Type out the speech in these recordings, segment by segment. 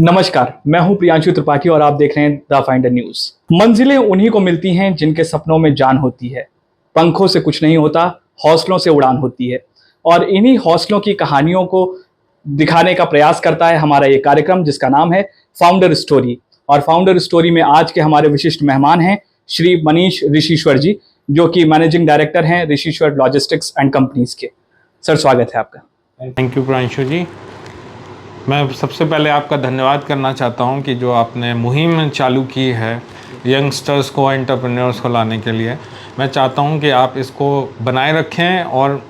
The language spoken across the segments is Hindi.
नमस्कार, मैं हूं प्रियांशु त्रिपाठी और आप देख रहे हैं द फाइंडर न्यूज। मंजिलें उन्हीं को मिलती हैं जिनके सपनों में जान होती है। पंखों से कुछ नहीं होता, हौसलों से उड़ान होती है। और इन्हीं हौसलों की कहानियों को दिखाने का प्रयास करता है हमारा ये कार्यक्रम, जिसका नाम है फाउंडर स्टोरी। और फाउंडर स्टोरी में आज के हमारे विशिष्ट मेहमान हैं श्री मनीष ऋषिश्वर जी, जो कि मैनेजिंग डायरेक्टर हैं ऋषिश्वर लॉजिस्टिक्स एंड कंपनीज के। सर, स्वागत है आपका। थैंक यू प्रियांशु जी। मैं सबसे पहले आपका धन्यवाद करना चाहता हूं कि जो आपने मुहिम चालू की है यंगस्टर्स को, एंटरप्रेन्योर्स को लाने के लिए। मैं चाहता हूं कि आप इसको बनाए रखें और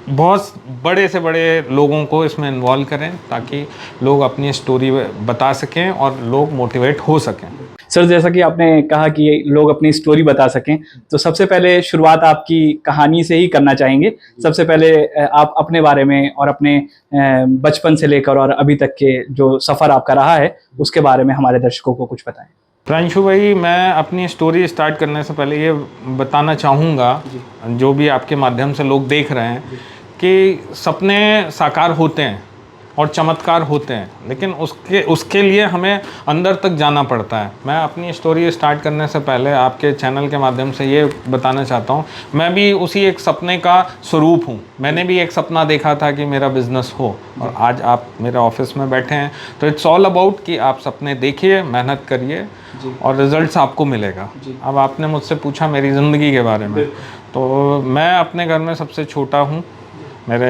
बहुत बड़े से बड़े लोगों को इसमें इन्वॉल्व करें ताकि लोग अपनी स्टोरी बता सकें और लोग मोटिवेट हो सकें। सर, जैसा कि आपने कहा कि लोग अपनी स्टोरी बता सकें, तो सबसे पहले शुरुआत आपकी कहानी से ही करना चाहेंगे। सबसे पहले आप अपने बारे में और अपने बचपन से लेकर और अभी तक के जो सफ़र आपका रहा है उसके बारे में हमारे दर्शकों को कुछ बताएं। प्रियांशु भाई, मैं अपनी स्टोरी स्टार्ट करने से पहले ये बताना चाहूँगा, जो भी आपके माध्यम से लोग देख रहे हैं, कि सपने साकार होते हैं और चमत्कार होते हैं, लेकिन उसके लिए हमें अंदर तक जाना पड़ता है। मैं अपनी स्टोरी स्टार्ट करने से पहले आपके चैनल के माध्यम से ये बताना चाहता हूँ, मैं भी उसी एक सपने का स्वरूप हूँ। मैंने भी एक सपना देखा था कि मेरा बिजनेस हो, और आज आप मेरे ऑफिस में बैठे हैं। तो इट्स ऑल अबाउट कि आप सपने देखिए, मेहनत करिए और रिजल्ट्स आपको मिलेगा। अब आपने मुझसे पूछा मेरी ज़िंदगी के बारे में, तो मैं अपने घर में सबसे छोटा हूँ। मेरे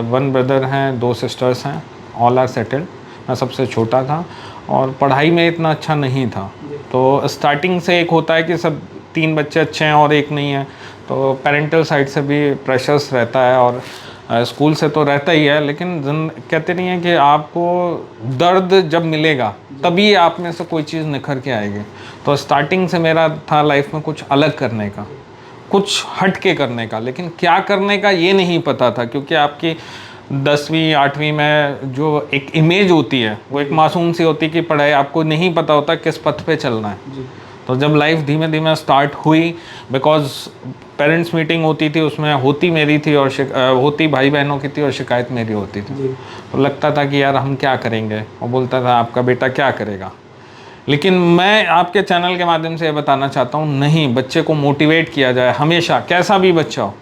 1 ब्रदर हैं, 2 सिस्टर्स हैं, ऑल आर सेटल्ड। मैं सबसे छोटा था और पढ़ाई में इतना अच्छा नहीं था। तो स्टार्टिंग से एक होता है कि सब 3 बच्चे अच्छे हैं और एक नहीं है, तो पेरेंटल साइड से भी प्रेशर्स रहता है और स्कूल से तो रहता ही है। लेकिन कहते नहीं है कि आपको दर्द जब मिलेगा तभी आप में से कोई चीज़ निखर के आएगी। तो स्टार्टिंग से मेरा था लाइफ में कुछ अलग करने का, कुछ हट के करने का, लेकिन क्या करने का ये नहीं पता था, क्योंकि आपकी 10वीं 8वीं में जो एक इमेज होती है वो एक मासूम सी होती है कि पढ़ाई, आपको नहीं पता होता किस पथ पे चलना है। तो जब लाइफ धीमे धीमे स्टार्ट हुई, बिकॉज पेरेंट्स मीटिंग होती थी, उसमें होती मेरी थी और होती भाई बहनों की थी और शिकायत मेरी होती थी। तो लगता था कि यार हम क्या करेंगे, और बोलता था आपका बेटा क्या करेगा। लेकिन मैं आपके चैनल के माध्यम से ये बताना चाहता हूँ, नहीं, बच्चे को मोटिवेट किया जाए हमेशा, कैसा भी बच्चा हो।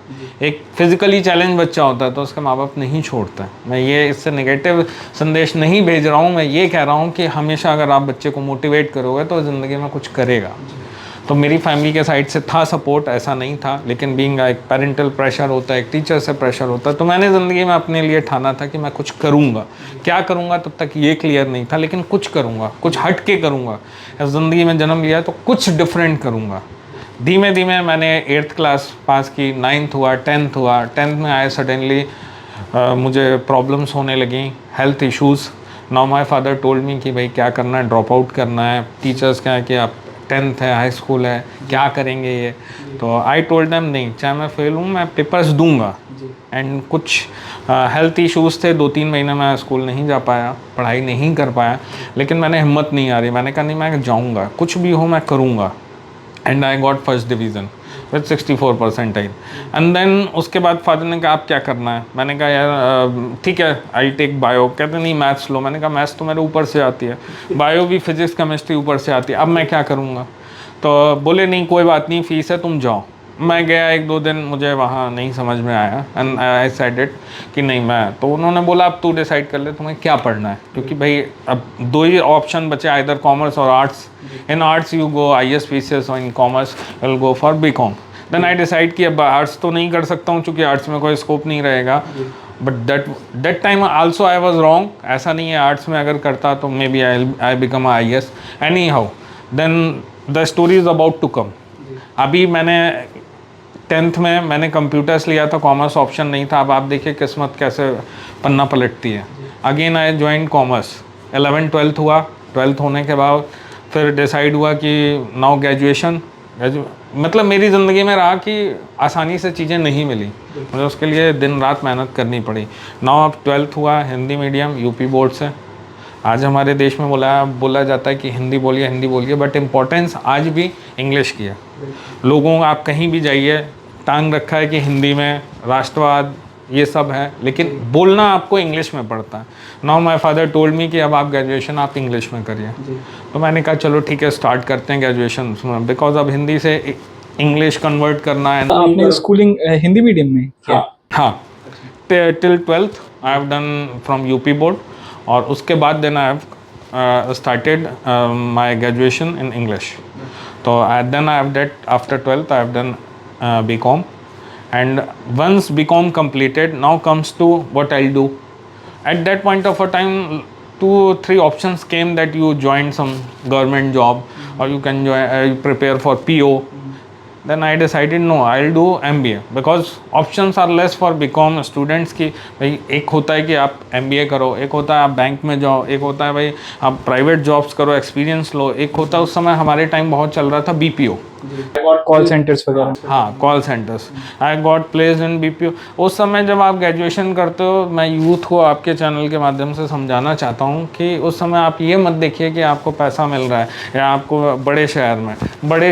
एक फिजिकली चैलेंज बच्चा होता है तो उसके माँ बाप नहीं छोड़ता है। मैं ये इससे नेगेटिव संदेश नहीं भेज रहा हूँ, मैं ये कह रहा हूँ कि हमेशा अगर आप बच्चे को मोटिवेट करोगे तो ज़िंदगी में कुछ करेगा। तो मेरी फैमिली के साइड से था सपोर्ट, ऐसा नहीं था, लेकिन बीइंग एक पेरेंटल प्रेशर होता है, एक टीचर से प्रेशर होता है, तो मैंने ज़िंदगी में अपने लिए ठाना था कि मैं कुछ करूँगा। क्या करूँगा तब तक ये क्लियर नहीं था, लेकिन कुछ करूँगा, कुछ हट के करूँगा। ज़िंदगी में जन्म लिया तो कुछ डिफरेंट करूँगा। धीमे धीमे मैंने 8th क्लास पास की, 9th हुआ, 10th हुआ। 10th में आए सडनली मुझे प्रॉब्लम्स होने लगी, health issues. Now my father told me कि भाई क्या करना है, ड्रॉप आउट करना है। टीचर्स क्या है कि आप 10th है, हाई स्कूल है, क्या करेंगे ये। तो आई टोल्ड देम नहीं, चाहे मैं फेल हूँ मैं पेपर्स दूंगा। एंड कुछ हेल्थ इश्यूज़ थे, 2-3 महीने मैं स्कूल नहीं जा पाया, पढ़ाई नहीं कर पाया, लेकिन मैंने हिम्मत नहीं आ रही, मैंने कहा नहीं, मैं जाऊँगा, कुछ भी हो मैं करूँगा। And I got first division with 64%। And then उसके बाद फादर ने कहा आप क्या करना है। मैंने कहा यार ठीक है, आई टेक बायो। कहते नहीं मैथ्स लो। मैंने कहा मैथ्स तो मेरे ऊपर से आती है, बायो भी, फिजिक्स केमिस्ट्री ऊपर से आती है, अब मैं क्या करूँगा। तो बोले नहीं कोई बात नहीं, फ़ीस है, तुम जाओ। मैं गया 1-2 दिन, मुझे वहाँ नहीं समझ में आया एंड आई डिसाइडेड कि नहीं मैं, तो उन्होंने बोला अब तू डिसाइड कर ले तुम्हें क्या पढ़ना है, क्योंकि भाई अब 2 ही ऑप्शन बचे, आइदर कॉमर्स और arts. In arts you go IAS PCS, और in commerce will go for BCom। Then I decide कि अब आर्ट्स तो नहीं कर सकता हूँ क्योंकि आर्ट्स में कोई स्कोप नहीं रहेगा। But that time also I was wrong. ऐसा नहीं है, आर्ट्स में अगर करता तो maybe I become IAS anyhow. Then the story is about to come. अभी मैंने 10th में मैंने कंप्यूटर्स लिया था, कॉमर्स ऑप्शन नहीं था। अब आप देखिए किस्मत कैसे पन्ना पलटती है। Again I join commerce. 11th 12th हुआ। 12th होने के बाद फिर डिसाइड हुआ कि नाउ ग्रेजुएशन। मतलब मेरी ज़िंदगी में रहा कि आसानी से चीज़ें नहीं मिली, मुझे उसके लिए दिन रात मेहनत करनी पड़ी। नाउ अब 12th हुआ, हिंदी मीडियम, यूपी बोर्ड से। आज हमारे देश में बोला जाता है कि हिंदी बोलिए, बट इम्पोर्टेंस आज भी इंग्लिश की है। लोगों, आप कहीं भी जाइए, टांग रखा है कि हिंदी में राष्ट्रवाद, ये सब है, लेकिन बोलना आपको इंग्लिश में पड़ता है। Now my father told me कि अब आप ग्रेजुएशन आप इंग्लिश में करिए। तो मैंने कहा चलो ठीक है, स्टार्ट करते हैं ग्रेजुएशन में, बिकॉज अब हिंदी से इंग्लिश कन्वर्ट करना है। आपने स्कूलिंग हिंदी मीडियम में किया? हाँ, till 12th I have done from UP board, और उसके बाद then I have started my graduation in English. तो then I have that after 12th I have done BCom, and once BCom completed, now comes to what I'll do. At that point of a time, 2-3 options came that you join some government job, or you can join, prepare for PO. Then I decided no, I'll do MBA, because options are less for BCom students की भाई एक होता है कि आप MBA करो, एक होता है आप बैंक में जाओ, एक होता है भाई आप प्राइवेट जॉब्स करो, एक्सपीरियंस लो, एक होता है उस समय हमारे टाइम बहुत चल रहा था BPO, कॉल सेंटर्स वगैरह। हाँ, call centres. I got placed in BPO। उस समय जब आप ग्रेजुएशन करते हो, मैं यूथ को आपके चैनल के माध्यम से समझाना चाहता हूँ कि उस समय आप ये मत देखिए कि आपको पैसा मिल रहा है, या आपको बड़े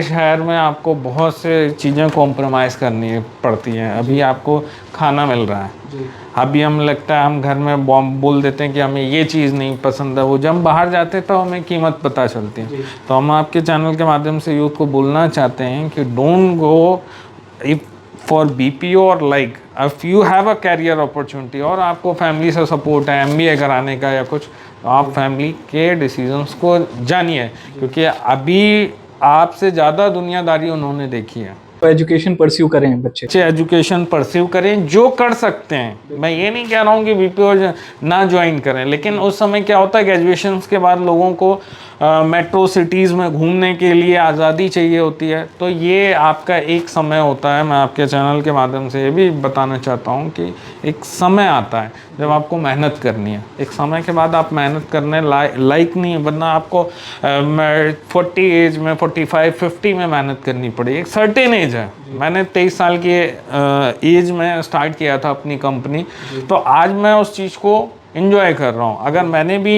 शहर में आपको बहुत से चीज़ें कॉम्प्रोमाइज़ करनी पड़ती हैं। अभी आपको खाना मिल रहा है, अभी हम लगता है हम घर में बोल देते हैं कि हमें ये चीज़ नहीं पसंद है, वो जब हम बाहर जाते हैं तो हमें कीमत पता चलती है। तो हम आपके चैनल के माध्यम से यूथ को बोलना चाहते हैं कि don't go if for BPO, और like if you have a career opportunity और आपको फैमिली से सपोर्ट है MBA कराने का या कुछ, तो आप फैमिली के डिसीजंस को जानिए, क्योंकि अभी आपसे ज़्यादा दुनियादारी उन्होंने देखी है। तो एजुकेशन परस्यू करें बच्चे, अच्छे एजुकेशन परस्यू करें जो कर सकते हैं। मैं ये नहीं कह रहा हूँ कि BPO ना ज्वाइन करें, लेकिन उस समय क्या होता है, ग्रेजुएशन के बाद लोगों को मेट्रो सिटीज़ में घूमने के लिए आज़ादी चाहिए होती है। तो ये आपका एक समय होता है। मैं आपके चैनल के माध्यम से ये भी बताना चाहता हूँ कि एक समय आता है जब आपको मेहनत करनी है। एक समय के बाद आप मेहनत करने लायक नहीं है, वरना आपको 40 एज में, 45, 50 में मेहनत करनी पड़ी। एक सर्टेन एज है। मैंने 23 साल की एज में स्टार्ट किया था अपनी कंपनी, तो आज मैं उस चीज़ को इन्जॉय कर रहा हूँ। अगर मैंने भी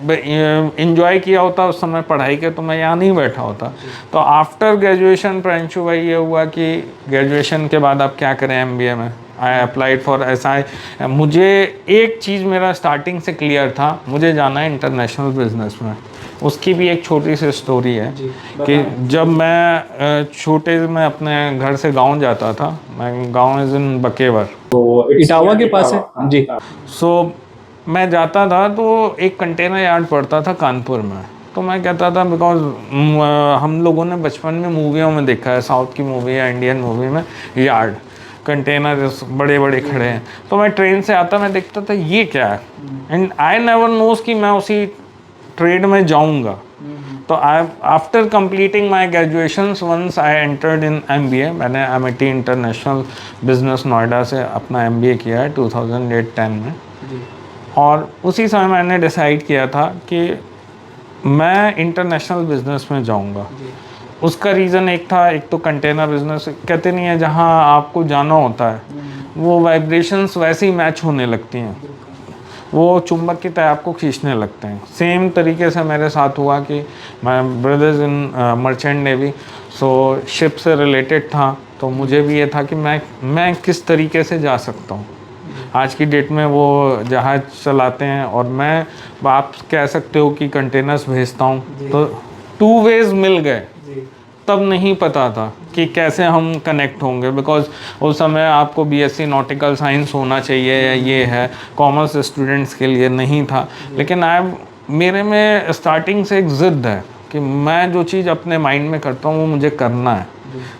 इन्जॉय किया होता उस समय पढ़ाई के, तो मैं यहाँ नहीं बैठा होता। तो आफ्टर ग्रेजुएशन प्रियांशु भाई ये हुआ कि ग्रेजुएशन के बाद आप क्या करें MBA में। I applied for SI। मुझे एक चीज़ मेरा स्टार्टिंग से क्लियर था, मुझे जाना है इंटरनेशनल बिजनेस में। उसकी भी एक छोटी सी स्टोरी है कि जब मैं छोटे में अपने घर से गांव जाता था, मैं गांव इज़ इन बकेवर, तो इटावा के पास है जी। सो मैं जाता था तो एक कंटेनर यार्ड पड़ता था कानपुर में। तो मैं कहता था, बिकॉज हम लोगों ने बचपन में मूवियों में देखा है, साउथ की मूवी या इंडियन मूवी में यार्ड कंटेनर बड़े बड़े खड़े हैं। तो मैं ट्रेन से आता, मैं देखता था ये क्या है, एंड आई नेवर नोज कि मैं उसी ट्रेड में जाऊंगा। तो I after completing my graduation once I entered in MBA। मैंने MIT इंटरनेशनल बिजनेस नोएडा से अपना MBA किया है 2008-10 में। और उसी समय मैंने डिसाइड किया था कि मैं इंटरनेशनल बिजनेस में जाऊंगा। उसका रीज़न एक था, एक तो कंटेनर बिजनेस कहते नहीं है, जहां आपको जाना होता है वो वाइब्रेशंस वैसे ही मैच होने लगती हैं, वो चुंबक की तरह आपको खींचने लगते हैं। सेम तरीके से मेरे साथ हुआ कि मैं brothers in merchant navy, so ship से रिलेटेड था। तो मुझे भी ये था कि मैं किस तरीके से जा सकता हूँ। आज की डेट में वो जहाज़ चलाते हैं और मैं, आप कह सकते हो कि कंटेनर्स भेजता हूँ। तो 2 वेज मिल गए। तब नहीं पता था कि कैसे हम कनेक्ट होंगे, बिकॉज उस समय आपको BSc नॉटिकल साइंस होना चाहिए या ये है, कॉमर्स स्टूडेंट्स के लिए नहीं था। लेकिन मेरे में स्टार्टिंग से एक ज़िद है कि मैं जो चीज़ अपने माइंड में करता हूँ वो मुझे करना है।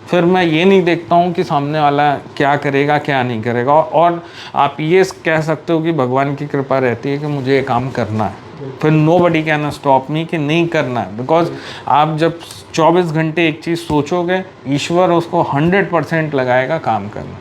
फिर मैं ये नहीं देखता हूँ कि सामने वाला क्या करेगा क्या नहीं करेगा। और आप ये कह सकते हो कि भगवान की कृपा रहती है कि मुझे ये काम करना है, फिर नोबडी कैन स्टॉप मी कि नहीं करना है। बिकॉज आप जब 24 घंटे एक चीज़ सोचोगे, ईश्वर उसको 100% लगाएगा काम करना।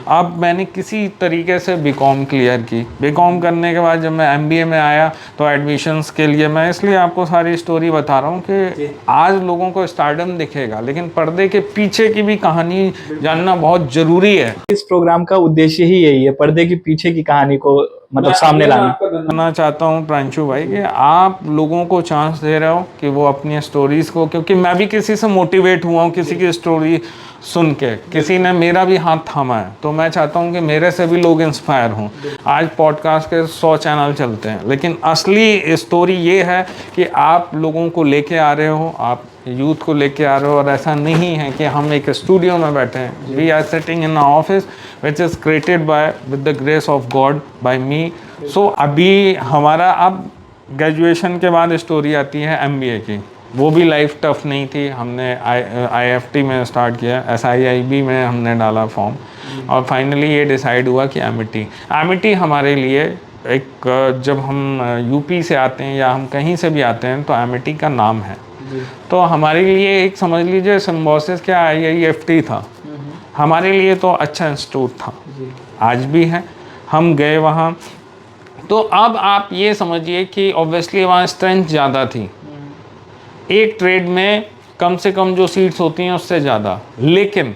अब मैंने किसी तरीके से BCom क्लियर की। BCom करने के बाद जब मैं MBA में आया तो एडमिशन्स के लिए, मैं इसलिए आपको सारी स्टोरी बता रहा हूँ कि आज लोगों को स्टारडम दिखेगा, लेकिन पर्दे के पीछे की भी कहानी जानना बहुत ज़रूरी है। इस प्रोग्राम का उद्देश्य ही यही है, पर्दे के पीछे की कहानी को मतलब सामने लाने? करना चाहता हूँ प्रांशु भाई कि आप लोगों को चांस दे रहे हो कि वो अपनी स्टोरीज को, क्योंकि मैं भी किसी से मोटिवेट हुआ हूँ, किसी की स्टोरी सुन के किसी ने मेरा भी हाथ थामा है, तो मैं चाहता हूँ कि मेरे से भी लोग इंस्पायर हों। आज पॉडकास्ट के 100 चैनल चलते हैं, लेकिन असली स्टोरी ये है कि आप लोगों को लेके आ रहे हो, आप यूथ को लेके आ रहे हो, और ऐसा नहीं है कि हम एक स्टूडियो में बैठे हैं। We are sitting in office which is created by with the grace of God by me. So अभी हमारा अब ग्रेजुएशन के बाद स्टोरी आती है एमबीए की। वो भी लाइफ टफ नहीं थी, हमने आईएफटी में स्टार्ट किया, एसआईआईबी में हमने डाला फॉर्म, और फाइनली ये डिसाइड हुआ कि एमिटी हमारे लिए एक, जब हम यूपी से आते हैं या हम कहीं से भी आते हैं तो एमिटी का नाम है। तो हमारे लिए एक समझ लीजिए सिम्बोसिस क्या आईआईएफटी था, हमारे लिए तो अच्छा इंस्टीट्यूट था, आज भी है। हम गए वहाँ, तो अब आप ये समझिए कि ऑब्वियसली वहाँ स्ट्रेंथ ज़्यादा थी, एक ट्रेड में कम से कम जो सीट्स होती हैं उससे ज़्यादा, लेकिन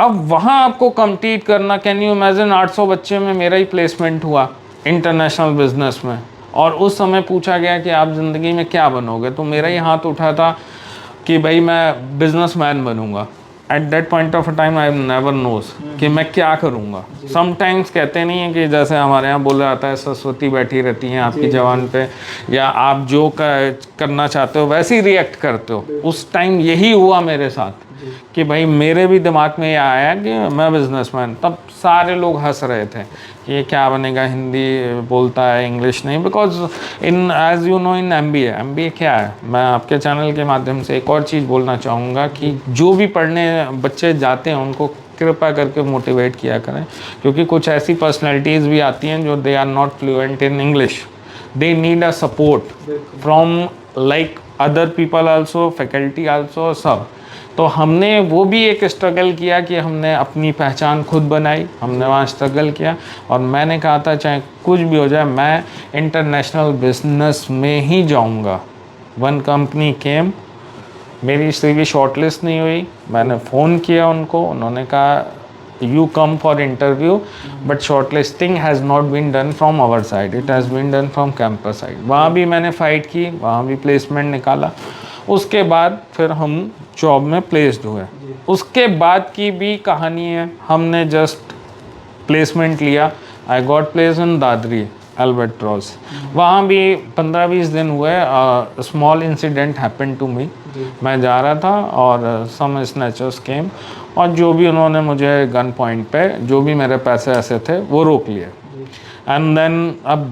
अब वहाँ आपको कम्पीट करना, कैन यू इमेजिन 800 बच्चे में मेरा ही प्लेसमेंट हुआ इंटरनेशनल बिजनेस में, और उस समय पूछा गया कि आप ज़िंदगी में क्या बनोगे, तो मेरा ही हाथ उठा था कि भाई मैं बिजनेसमैन बनूंगा। At that point of time I never knows कि मैं क्या करूँगा। समटाइम्स कहते नहीं है कि जैसे हमारे यहाँ बोला जाता है सरस्वती बैठी रहती हैं आपकी जवान पे, या आप जो करना चाहते हो वैसे ही रिएक्ट करते हो। उस टाइम यही हुआ मेरे साथ कि भाई मेरे भी दिमाग में ये आया कि मैं बिजनेसमैन। तब सारे लोग हंस रहे थे कि ये क्या बनेगा, हिंदी बोलता है इंग्लिश नहीं, because in age you know in MBA क्या है। मैं आपके चैनल के माध्यम से एक और चीज़ बोलना चाहूँगा कि जो भी पढ़ने बच्चे जाते हैं उनको कृपया करके मोटिवेट किया करें, क्योंकि कुछ ऐसी पर्सनैलिटीज़ भी आती हैं जो they are not fluent in English, they need a support from like other people also, faculty also, सब। तो हमने वो भी एक स्ट्रगल किया कि हमने अपनी पहचान खुद बनाई, हमने वहाँ स्ट्रगल किया, और मैंने कहा था चाहे कुछ भी हो जाए मैं इंटरनेशनल बिजनेस में ही जाऊँगा। वन कंपनी केम, मेरी सीवी शॉर्टलिस्ट नहीं हुई, मैंने फ़ोन किया उनको, उन्होंने कहा you come for interview but shortlisting has not been done from our side, it has been done from campus side. वहाँ भी मैंने फ़ाइट की, वहाँ भी प्लेसमेंट निकाला, उसके बाद फिर हम जॉब में प्लेस्ड हुए। उसके बाद की भी कहानी है, हमने जस्ट प्लेसमेंट लिया, I got place in Dadri Albatross. वहाँ भी 15-20 दिन हुए, small incident happen to me. मैं जा रहा था और सम स्नैचर्स केम, और जो भी उन्होंने मुझे गन पॉइंट पे जो भी मेरे पैसे ऐसे थे वो रोक लिए। एंड देन अब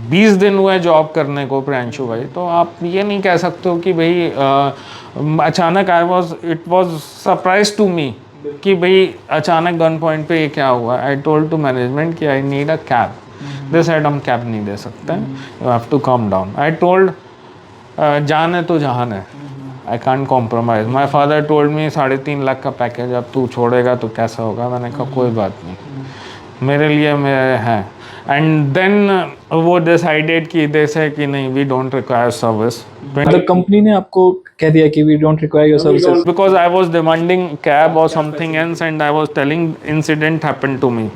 20 दिन हुए जॉब करने को प्रांशु भाई, तो आप ये नहीं कह सकते हो कि भाई अचानक it was surprise to me कि भाई अचानक गन पॉइंट पे ये क्या हुआ। आई टोल्ड टू मैनेजमेंट कि I need a cab, they said हम कैब नहीं दे सकते, you have to come down. I told जान है तो जहान है, I can't compromise. My father told me 3.5 lakh का पैकेज, अब तू छोड़ेगा तो कैसा होगा। मैंने कहा कोई बात नहीं, मेरे लिए मेरे हैं। एंड देन वो डिसाइडेड कि जैसे कि नहीं, वी डोंट रिक्वायर सर्विस। मतलब कंपनी ने आपको कह दिया कि we don't require your services? Because I was demanding cab और something else, and I was telling incident happen to me.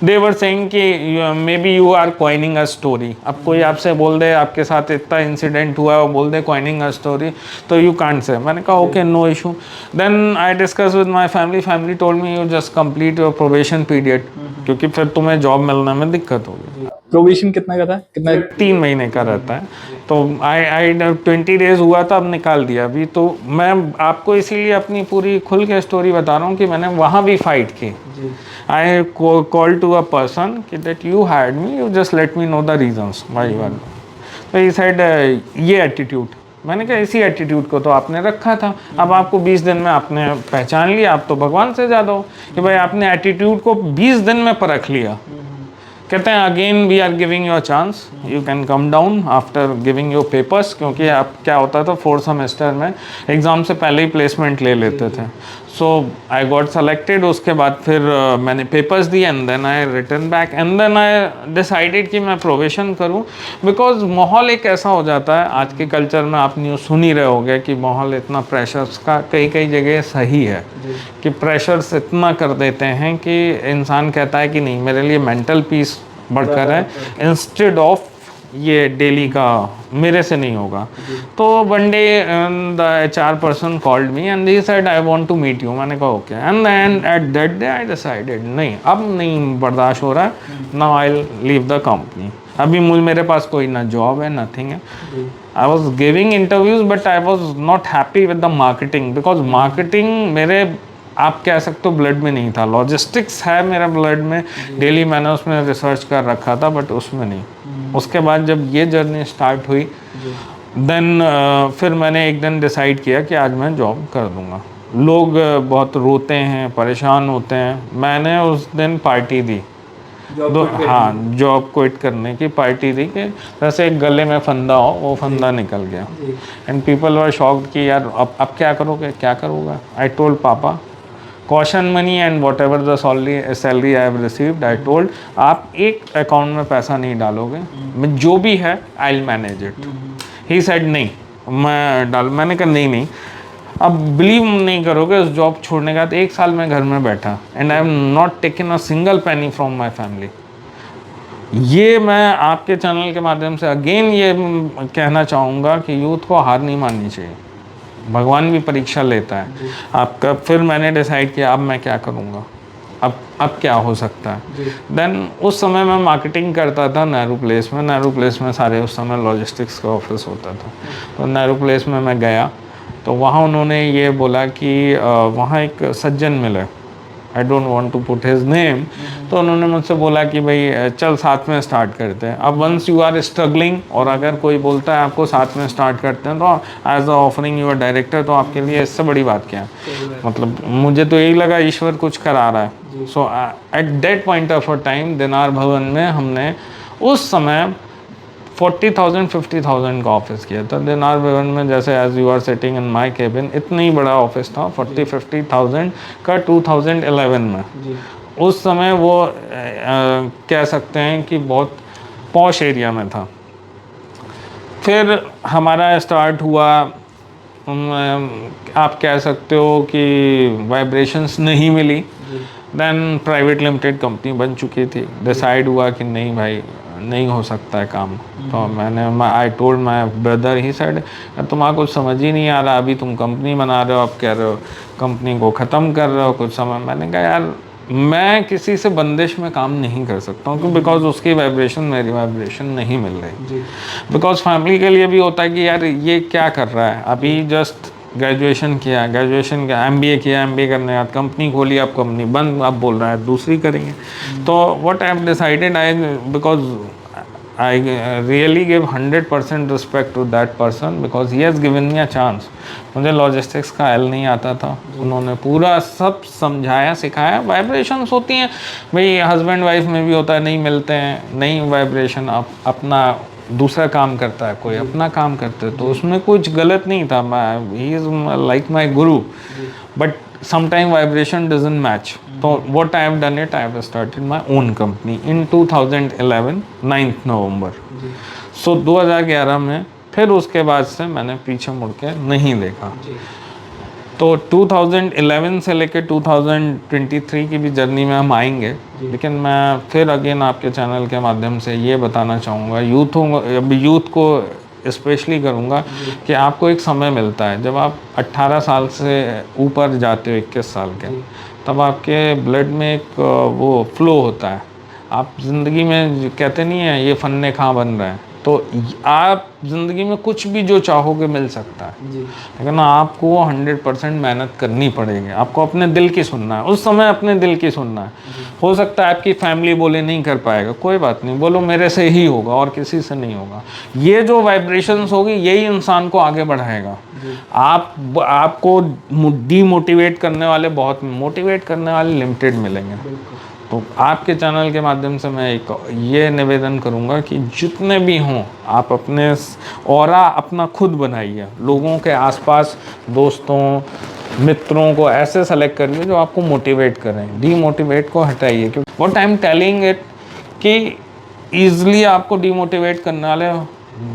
They were saying कि maybe you are coining a story. अब कोई आपसे बोल दे आपके साथ इतना इंसिडेंट हुआ है और बोल दे कॉइनिंग अ स्टोरी, तो यू कांट से। मैंने कहा okay, no issue. Then I discuss with my family told me you just complete your probation period, क्योंकि फिर तुम्हें जॉब मिलने में दिक्कत होगी। प्रोविजन कितना का था? कितना? 3 महीने का रहता है, तो आई 20 डेज हुआ था, अब निकाल दिया अभी। तो मैं आपको इसीलिए अपनी पूरी खुल के स्टोरी बता रहा हूँ कि मैंने वहाँ भी फाइट की। I call to a person कि that you hired me, you just let me know the reasons why you are. तो ही सेड ये एटीट्यूड। मैंने कहा इसी एटीट्यूड को तो आपने रखा था, अब आपको 20 दिन में आपने पहचान लिया, आप तो भगवान से ज़्यादा हो कि भाई आपने एटीट्यूड को 20 दिन में परख लिया। कहते हैं again we are giving you a chance, you can come down after giving your papers, क्योंकि आप क्या होता था 4th सेमेस्टर में एग्ज़ाम से पहले ही प्लेसमेंट ले लेते थे। So I got selected. उसके बाद फिर मैंने पेपर्स दिए and then I return back and then I decided कि मैं प्रोफेशन करूं, बिकॉज माहौल एक ऐसा हो जाता है आज के कल्चर में, आप न्यूज़ सुन ही रहे होगे कि माहौल इतना प्रेशर्स का कई कई जगह सही है कि प्रेशर्स इतना कर देते हैं कि इंसान कहता है कि नहीं, मेरे लिए मेंटल पीस बढ़कर है इंस्टेड ऑफ ये डेली का मेरे से नहीं होगा। तो one day the HR person called me and he said I want to meet you. मैंने कहा okay and then at that day I decided नहीं, अब नहीं बर्दाश्त हो रहा है, now I will leave the company. अभी मेरे पास कोई ना जॉब है, नथिंग है। I was giving interviews but I was not happy with the marketing, because marketing मेरे आप कह सकते हो ब्लड में नहीं था। लॉजिस्टिक्स है मेरा ब्लड में, डेली मैंने उसमें रिसर्च कर रखा था बट उसमें नहीं। उसके बाद जब ये जर्नी स्टार्ट हुई देन फिर मैंने एक दिन डिसाइड किया कि आज मैं जॉब कर दूंगा। लोग बहुत रोते हैं, परेशान होते हैं। मैंने उस दिन पार्टी दी, हाँ, जॉब क्विट करने की पार्टी दी कि जैसे एक गले में फंदा हो, वो फंदा निकल गया। एंड पीपल वर शॉक्ड कि यार अब क्या करोगे, क्या करोगे। आई टोल्ड पापा caution money and what ever the salary I have received, I told आप एक अकाउंट में पैसा नहीं डालोगे, मैं जो भी है I will manage it. He said नहीं मैं डाल, मैंने कहा नहीं। अब बिलीव नहीं करोगे, उस जॉब छोड़ने का तो 1 साल मैं घर में बैठा and I have not taken a single penny from my family. ये मैं आपके चैनल के माध्यम से अगेन ये कहना चाहूँगा कि यूथ को हार नहीं माननी चाहिए, भगवान भी परीक्षा लेता है आपका। फिर मैंने डिसाइड किया अब मैं क्या करूँगा, अब क्या हो सकता है। देन उस समय मैं मार्केटिंग करता था नेहरू प्लेस में। नेहरू प्लेस में सारे उस समय लॉजिस्टिक्स का ऑफिस होता था, तो नेहरू प्लेस में मैं गया तो वहाँ उन्होंने ये बोला कि वहाँ एक सज्जन मिले, I don't want to put his name, तो उन्होंने मुझसे बोला कि भाई चल साथ में स्टार्ट करते हैं। अब वंस यू आर स्ट्रगलिंग और अगर कोई बोलता है आपको साथ में स्टार्ट करते हैं तो as a offering your director, तो आपके लिए इससे बड़ी बात क्या है। मतलब मुझे तो यही लगा ईश्वर कुछ करा रहा है। So at that point of a time दिनार भवन में हमने उस समय 40,000 50,000 का ऑफिस किया था। दिनार भवन में जैसे as you are sitting in my cabin, इतना ही बड़ा ऑफिस था 40-50,000 का 2011 में। उस समय वो कह सकते हैं कि बहुत पॉश एरिया में था। फिर हमारा स्टार्ट हुआ, आप कह सकते हो कि वाइब्रेशंस नहीं मिली। देन प्राइवेट लिमिटेड कंपनी बन चुकी थी। डिसाइड हुआ कि नहीं भाई नहीं हो सकता है काम। तो मैंने I told my brother, he said तुम्हारा कुछ समझ ही नहीं आ रहा, अभी तुम कंपनी बना रहे हो, अब कह रहे हो कंपनी को ख़त्म कर रहे हो कुछ समय। मैंने कहा यार मैं किसी से बंदिश में काम नहीं कर सकता हूँ, क्योंकि बिकॉज उसकी वाइब्रेशन मेरी वाइब्रेशन नहीं मिल रही। बिकॉज फैमिली के लिए भी होता है कि यार ये क्या कर रहा है, अभी जस्ट ग्रेजुएशन किया, MBA किया, MBA करने के बाद कंपनी खोली, अब कंपनी बंद, अब बोल रहा है दूसरी करेंगे। तो what I have decided, because I really give 100% respect to that person because he has given me a chance. मुझे लॉजिस्टिक्स का एल नहीं आता था, उन्होंने पूरा सब समझाया सिखाया। वाइब्रेशंस होती हैं भाई, हस्बैंड वाइफ में भी होता है, नहीं मिलते हैं, नहीं वाइब्रेशन, अपना दूसरा काम करता है, कोई अपना काम करते हैं, तो उसमें कुछ गलत नहीं था। He is like my guru, but sometime vibration doesn't match. तो what I have done it, I have started my own company in 2011 9 November. So 2011 में फिर उसके बाद से मैंने पीछे मुड़ के नहीं देखा। तो 2011 से लेकर 2023 की भी जर्नी में हम आएंगे, लेकिन मैं फिर अगेन आपके चैनल के माध्यम से ये बताना चाहूँगा यूथ को स्पेशली करूँगा कि आपको एक समय मिलता है जब आप 18 साल से ऊपर जाते हो, 21 साल के, तब आपके ब्लड में एक वो फ्लो होता है। आप ज़िंदगी में कहते नहीं है ये फन्ने कहाँ बन रहे हैं, तो आप ज़िंदगी में कुछ भी जो चाहोगे मिल सकता है, लेकिन आपको 100% मेहनत करनी पड़ेगी। आपको अपने दिल की सुनना है, उस समय अपने दिल की सुनना है। हो सकता है आपकी फैमिली बोले नहीं कर पाएगा, कोई बात नहीं, बोलो मेरे से ही होगा और किसी से नहीं होगा। ये जो वाइब्रेशंस होगी यही इंसान को आगे बढ़ाएगा। आपको डीमोटिवेट करने वाले बहुत, मोटिवेट करने वाले लिमिटेड मिलेंगे। तो आपके चैनल के माध्यम से मैं एक ये निवेदन करूंगा कि जितने भी हों आप अपने ऑरा अपना खुद बनाइए, लोगों के आसपास, दोस्तों, मित्रों को ऐसे सेलेक्ट करिए जो आपको मोटिवेट करें, डीमोटिवेट को हटाइए। क्योंकि what I am telling it कि ईजिली आपको डीमोटिवेट करने वाले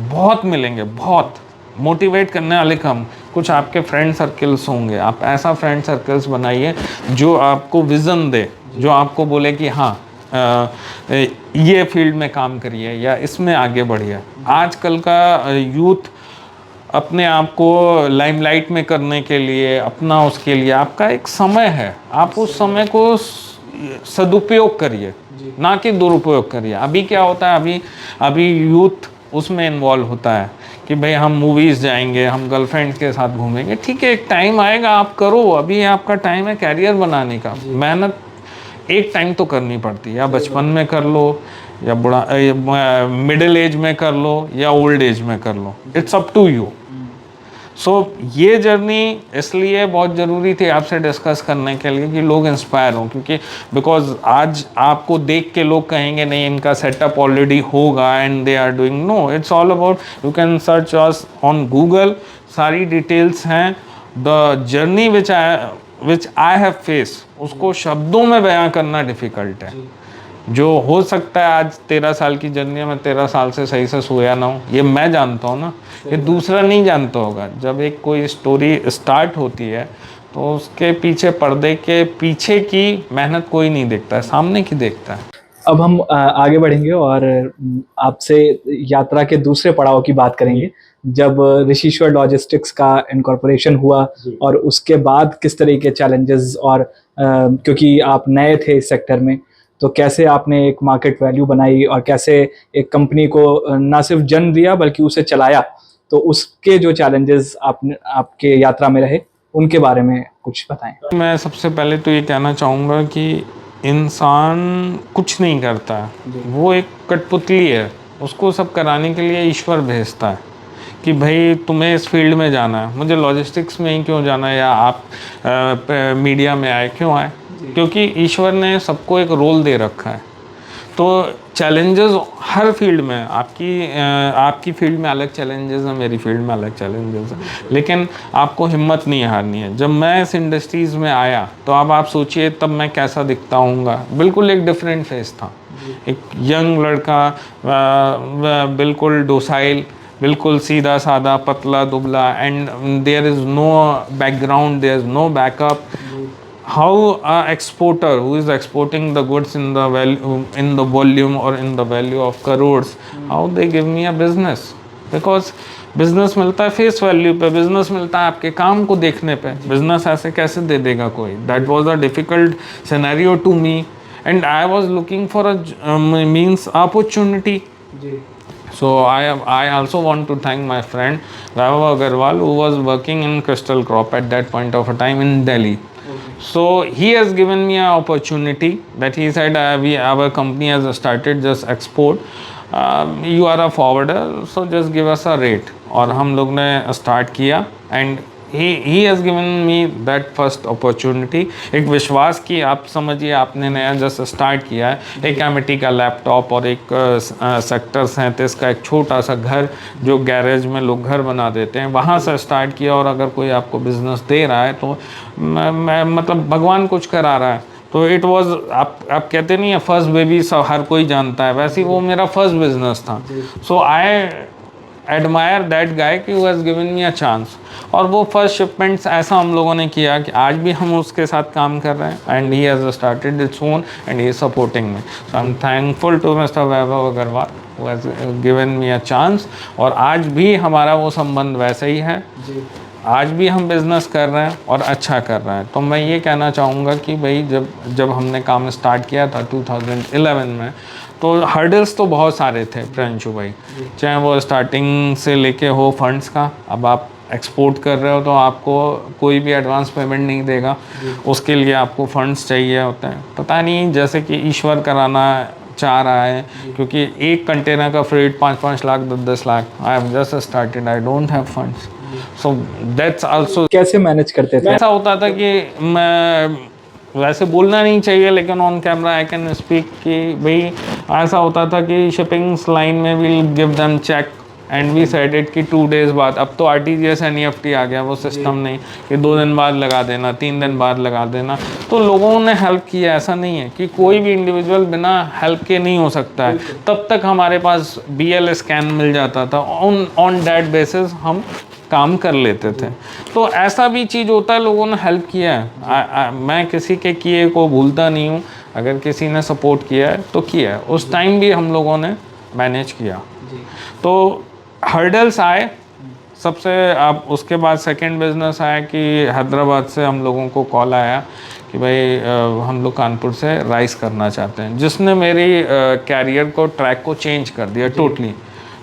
बहुत मिलेंगे, बहुत मोटिवेट करने वाले कम। कुछ आपके फ्रेंड सर्कल्स होंगे, आप ऐसा फ्रेंड सर्कल्स बनाइए जो आपको विज़न दे, जो आपको बोले कि हाँ ये फील्ड में काम करिए या इसमें आगे बढ़िए। आजकल का यूथ अपने आप को लाइमलाइट में करने के लिए, अपना उसके लिए आपका एक समय है, आप उस समय को सदुपयोग करिए, ना कि दुरुपयोग करिए। अभी क्या होता है, अभी यूथ उसमें इन्वॉल्व होता है कि भाई हम मूवीज़ जाएंगे, हम गर्लफ्रेंड के साथ घूमेंगे। ठीक है, एक टाइम आएगा आप करो, अभी आपका टाइम है कैरियर बनाने का। मेहनत एक टाइम तो करनी पड़ती है, या बचपन में कर लो, या मिडिल एज में कर लो, या ओल्ड एज में कर लो, इट्स अप टू यू। सो ये जर्नी इसलिए बहुत ज़रूरी थी आपसे डिस्कस करने के लिए कि लोग इंस्पायर हों। क्योंकि बिकॉज आज आपको देख के लोग कहेंगे नहीं इनका सेटअप ऑलरेडी होगा and they are doing, no, it's all about, you can search us on Google, सारी डिटेल्स हैं। The journey which I have face, उसको शब्दों में बयां करना डिफ़िकल्ट है। जो हो सकता है आज 13 साल की जर्नी में 13 साल से सही से सोया ना हो, ये मैं जानता हूँ ना, ये दूसरा नहीं जानता होगा। जब एक कोई स्टोरी स्टार्ट होती है तो उसके पीछे, पर्दे के पीछे की मेहनत कोई नहीं देखता है, सामने की देखता है। अब हम आगे बढ़ेंगे और आपसे यात्रा के दूसरे पड़ाव की बात करेंगे, जब ऋषिश्वर लॉजिस्टिक्स का इनकॉर्पोरेशन हुआ और उसके बाद किस तरह के चैलेंजेस, और क्योंकि आप नए थे इस सेक्टर में, तो कैसे आपने एक मार्केट वैल्यू बनाई और कैसे एक कंपनी को ना सिर्फ जन्म दिया बल्कि उसे चलाया, तो उसके जो चैलेंजेस आपके यात्रा में रहे उनके बारे में कुछ बताएं। मैं सबसे पहले तो ये कहना चाहूँगा कि इंसान कुछ नहीं करता है, वो एक कठपुतली है, उसको सब कराने के लिए ईश्वर भेजता है कि भाई तुम्हें इस फील्ड में जाना है। मुझे लॉजिस्टिक्स में ही क्यों जाना है, या आप मीडिया में आए क्यों आए? क्योंकि ईश्वर ने सबको एक रोल दे रखा है। तो चैलेंजेस हर फील्ड में, आपकी फील्ड में अलग चैलेंजेस हैं, मेरी फील्ड में अलग चैलेंजेस हैं, लेकिन आपको हिम्मत नहीं हारनी है। जब मैं इस इंडस्ट्रीज़ में आया तो अब आप सोचिए तब मैं कैसा दिखता हूँगा, बिल्कुल एक डिफरेंट फेस था। एक यंग लड़का, बिल्कुल डोसाइल, बिल्कुल सीधा साधा, पतला दुबला, and there is no background, there is no backup. How a exporter who is exporting the goods in the volume or in the value of crores, how they give me a business? Because business मिलता है face value पे, business मिलता है आपके काम को देखने पे, business ऐसे कैसे दे देगा कोई? That was a difficult scenario to me, and I was looking for a means opportunity. So I also want to thank my friend Vaibhav Agarwal, who was working in Crystal Crop at that point of a time in Delhi. So he has given me an opportunity that he said our company has started just export, you are a forwarder, so just give us a rate। और हम लोग ने start किया, and he has given me that first opportunity। एक विश्वास की, आप समझिए आपने नया जस्ट स्टार्ट किया है, एक एमिटी का लैपटॉप और एक सेक्टर 37 का एक छोटा सा घर जो गैरेज में लोग घर बना देते हैं, वहाँ से स्टार्ट किया। और अगर कोई आपको बिज़नेस दे रहा है तो मैं मतलब भगवान कुछ करा रहा है, तो इट वाज, आप कहते नहीं है फर्स्ट बेबी, सब हर कोई जानता है, वैसे ही वो मेरा फर्स्ट बिजनेस था। सो आई एडमायर दैट गाय कि who has given me a chance. और वो फर्स्ट शिपमेंट्स ऐसा हम लोगों ने किया कि आज भी हम उसके साथ काम कर रहे हैं, and he has started its own and he is supporting me. So I am thankful to mister Vaibhav Agarwal who has given me a chance. और आज भी हमारा वो संबंध वैसे ही है, आज भी हम बिज़नेस कर रहे हैं और अच्छा कर रहे हैं। तो मैं ये कहना चाहूँगा कि भाई जब हमने काम स्टार्ट किया था 2011 में, तो हर्डल्स तो बहुत सारे थे प्रियांशु भाई, चाहे वो स्टार्टिंग से लेके हो फंड्स का। अब आप एक्सपोर्ट कर रहे हो तो आपको कोई भी एडवांस पेमेंट नहीं देगा, उसके लिए आपको फंड्स चाहिए होते हैं। पता नहीं, जैसे कि ईश्वर कराना चाह रहा है, क्योंकि एक कंटेनर का freight 5-5 lakh 10-10 lakh. I have just started, I don't have funds, so that's also. कैसे मैनेज करते थे? ऐसा होता था कि मैं, वैसे बोलना नहीं चाहिए लेकिन on camera I can speak कि भाई ऐसा होता था कि शिपिंग्स लाइन में will give them check and we said it कि 2 days बाद, अब तो RTGS NEFT आ गया, वो सिस्टम नहीं कि 2 दिन बाद लगा देना, 3 दिन बाद लगा देना। तो लोगों ने हेल्प किया, ऐसा नहीं है कि कोई भी इंडिविजुअल बिना हेल्प के नहीं हो सकता है। तब तक हमारे पास BL स्कैन मिल जाता था, ऑन दैट बेसिस हम काम कर लेते थे। तो ऐसा भी चीज़ होता है, लोगों ने हेल्प किया है। मैं किसी के किए को भूलता नहीं हूँ, अगर किसी ने सपोर्ट किया है तो किया है। उस टाइम भी हम लोगों ने मैनेज किया। तो हर्डल्स आए सबसे, अब उसके बाद सेकंड बिजनेस आया कि हैदराबाद से हम लोगों को कॉल आया कि भाई हम लोग कानपुर से राइस करना चाहते हैं, जिसने मेरी कैरियर को, ट्रैक को चेंज कर दिया टोटली।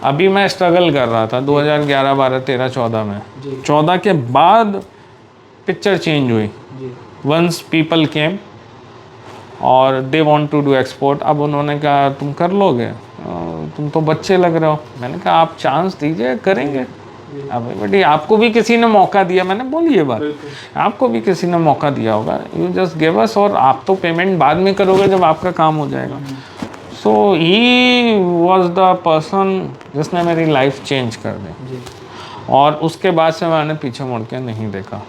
अभी मैं स्ट्रगल कर रहा था 2011, 12, 13, 14 में। 14 के बाद पिक्चर चेंज हुई। वंस पीपल केम और they want to do export. अब उन्होंने कहा तुम कर लोगे, तुम तो बच्चे लग रहे हो। मैंने कहा आप चांस दीजिए, करेंगे। अब बेटी आपको भी किसी ने मौका दिया, मैंने बोली ये बात, आपको भी किसी ने मौका दिया होगा, यू जस्ट गिव अस, और आप तो पेमेंट बाद में करोगे जब आपका काम हो जाएगा। सो ही वॉज द पर्सन जिसने मेरी लाइफ चेंज कर दी, और उसके बाद से मैंने पीछे मुड़ के नहीं देखा।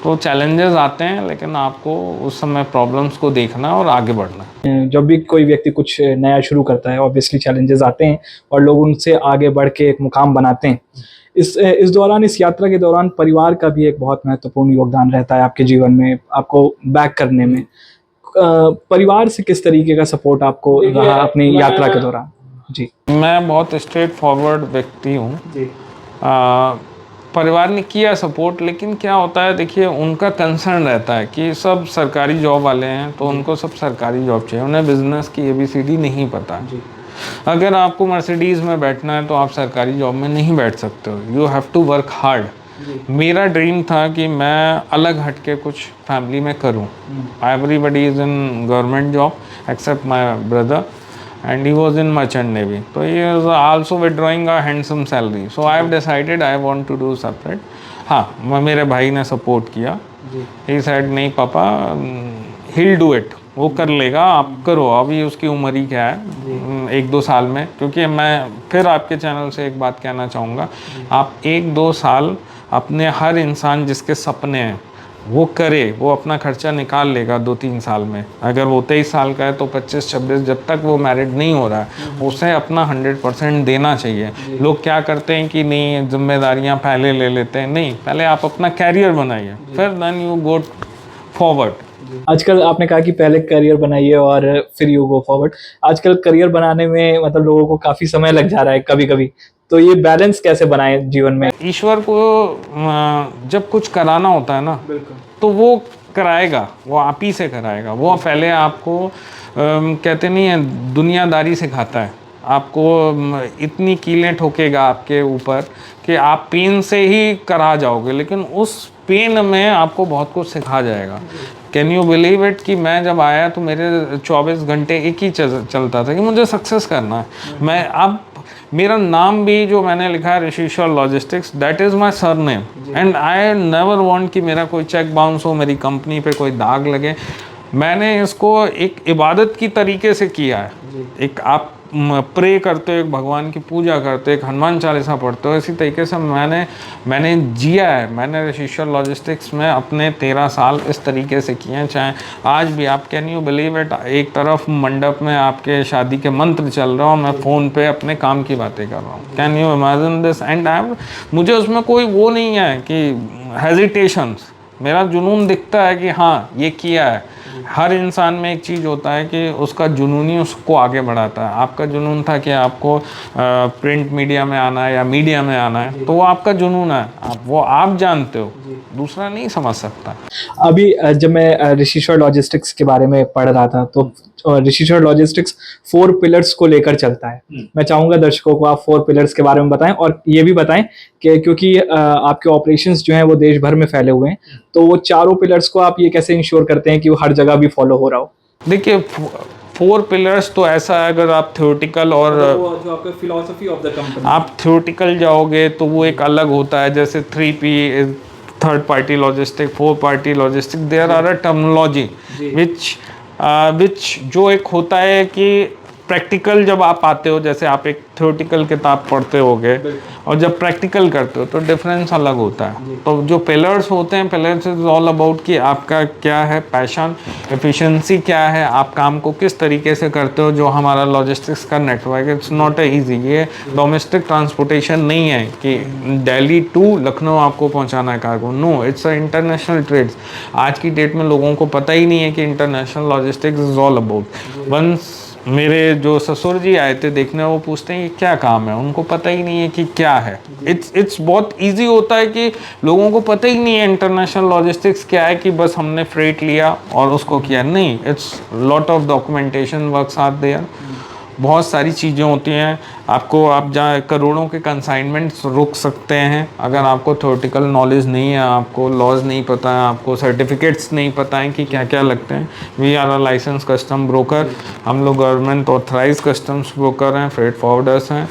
तो चैलेंजेस आते हैं, लेकिन आपको उस समय प्रॉब्लम्स को देखना और आगे बढ़ना है। जब भी कोई व्यक्ति कुछ नया शुरू करता है, ऑब्वियसली चैलेंजेस आते हैं और लोग उनसे आगे बढ़ के एक मुकाम बनाते हैं। इस दौरान, इस यात्रा के दौरान परिवार का भी एक बहुत महत्वपूर्ण योगदान रहता है आपके जीवन में, आपको बैक करने में। परिवार से किस तरीके का सपोर्ट आपको रहा अपनी यात्रा के दौरान? जी, मैं बहुत स्ट्रेट फॉरवर्ड व्यक्ति हूँ। परिवार ने किया सपोर्ट, लेकिन क्या होता है, देखिए उनका कंसर्न रहता है कि सब सरकारी जॉब वाले हैं, तो उनको सब सरकारी जॉब चाहिए, उन्हें बिजनेस की ABCD नहीं पता। अगर आपको मर्सिडीज़ में बैठना है तो आप सरकारी जॉब में नहीं बैठ सकते हो, you have to work hard. मेरा ड्रीम था कि मैं अलग हट के कुछ फैमिली में करूं। Everybody is in government job except my brother, and he was in merchant navy, so he was also withdrawing a handsome salary, so I have decided I want to do separate। हाँ, मेरे भाई ने सपोर्ट किया। he said नहीं पापा, he'll do it, वो कर लेगा, आप करो। अभी उसकी उम्र ही क्या है, 1-2 साल में। क्योंकि मैं फिर आपके चैनल से एक बात कहना चाहूँगा, आप 1-2 साल अपने, हर इंसान जिसके सपने हैं वो करे, वो अपना खर्चा निकाल लेगा 2-3 साल में। अगर वो 23 साल का है तो 25-26, जब तक वो मैरिड नहीं हो रहा है, उसे अपना 100% देना चाहिए। लोग क्या करते हैं कि नहीं, जिम्मेदारियां पहले ले लेते हैं। नहीं, पहले आप अपना कैरियर बनाइए, फिर देन यू गो फॉरवर्ड। आजकल आपने कहा कि पहले करियर बनाइए और फिर यू गो फॉरवर्ड। आजकल करियर बनाने में मतलब लोगों को काफ़ी समय लग जा रहा है कभी-कभी, तो ये बैलेंस कैसे बनाएं जीवन में? ईश्वर को जब कुछ कराना होता है ना, तो वो कराएगा, वो आप ही से कराएगा। वो पहले आपको कहते नहीं है, दुनियादारी सिखाता है, आपको इतनी कीलें ठोकेगा आपके ऊपर कि आप पेन से ही करा जाओगे, लेकिन उस पेन में आपको बहुत कुछ सिखा जाएगा। कैन यू बिलीव इट कि मैं जब आया तो मेरे 24 घंटे एक ही चलता था कि मुझे सक्सेस करना है। मैं अब, मेरा नाम भी जो मैंने लिखा है Rishishwar logistics, that is my surname, and I never want कि मेरा कोई चेक बाउंस हो, मेरी कंपनी पे कोई दाग लगे। मैंने इसको एक इबादत की तरीके से किया है। एक आप प्रे करते हो, एक भगवान की पूजा करते हो, एक हनुमान चालीसा पढ़ते हो, इसी तरीके से मैंने जिया है। मैंने ऋषिश्वर लॉजिस्टिक्स में अपने 13 साल इस तरीके से किए हैं। चाहे आज भी आप, कैन यू बिलीव इट, एक तरफ मंडप में आपके शादी के मंत्र चल रहा हूँ, मैं फ़ोन पे अपने काम की बातें कर रहा हूँ। Can you imagine this? And मुझे उसमें कोई वो नहीं है कि हेजिटेशंस, मेरा जुनून दिखता है कि हाँ ये किया है। हर इंसान में एक चीज़ होता है कि उसका जुनून ही उसको आगे बढ़ाता है। आपका जुनून था कि आपको प्रिंट मीडिया में आना है या मीडिया में आना है, तो वो आपका जुनून है, वो आप जानते हो, दूसरा नहीं समझ सकता। अभी जब मैं ऋषिश्वर लॉजिस्टिक्स के बारे में पढ़ रहा था, तो ऋषिश्वर लॉजिस्टिक्स 4 पिलर्स को लेकर चलता है। मैं चाहूँगा दर्शकों को आप 4 पिलर्स के बारे में बताएं, और ये भी बताएं कि क्योंकि आपके ऑपरेशंस जो हैं वो देश भर में फैले हुए हैं, तो वो चारों पिलर्स को आप ये कैसे इंश्योर करते हैं कि वो हर जगह भी फॉलो हो रहा हो? देखिए 4 पिलर्स तो ऐसा है, अगर आप थ्योरेटिकल और जो आपका फिलॉसफी ऑफ द कंपनी, आप थ्योरेटिकल जाओगे तो वो एक अलग होता है। जैसे 3P, third party logistic, 4 party logistic, there are a terminology which जो एक होता है कि प्रैक्टिकल जब आप आते हो, जैसे आप एक थ्योरेटिकल किताब पढ़ते होगे और जब प्रैक्टिकल करते हो तो डिफरेंस अलग होता है। तो जो पिलर्स होते हैं, पिलर्स इज ऑल अबाउट कि आपका क्या है पैशन, एफिशिएंसी क्या है, आप काम को किस तरीके से करते हो। जो हमारा लॉजिस्टिक्स का network, it's not a easy, ये डोमेस्टिक ट्रांसपोर्टेशन नहीं है कि दिल्ली टू लखनऊ आपको पहुंचाना है cargo, no, it's a international trades. आज की डेट में लोगों को पता ही नहीं है कि international logistics is all about. Once मेरे जो ससुर जी आए थे देखने, वो पूछते हैं ये क्या काम है, उनको पता ही नहीं है कि क्या है। इट्स बहुत इजी होता है कि लोगों को पता ही नहीं है इंटरनेशनल लॉजिस्टिक्स क्या है, कि बस हमने फ्रेट लिया और उसको किया, नहीं, it's lot of documentation works are there, बहुत सारी चीज़ें होती हैं। आपको, आप जहाँ करोड़ों के कंसाइनमेंट्स रुक सकते हैं अगर आपको थ्योरेटिकल नॉलेज नहीं है, आपको लॉज नहीं पता है, आपको सर्टिफिकेट्स नहीं पता है कि क्या क्या लगते हैं। We are a licence custom broker, हम लोग गवर्नमेंट ऑथराइज कस्टम्स ब्रोकर हैं, फ्रेट फॉरवर्डर्स हैं,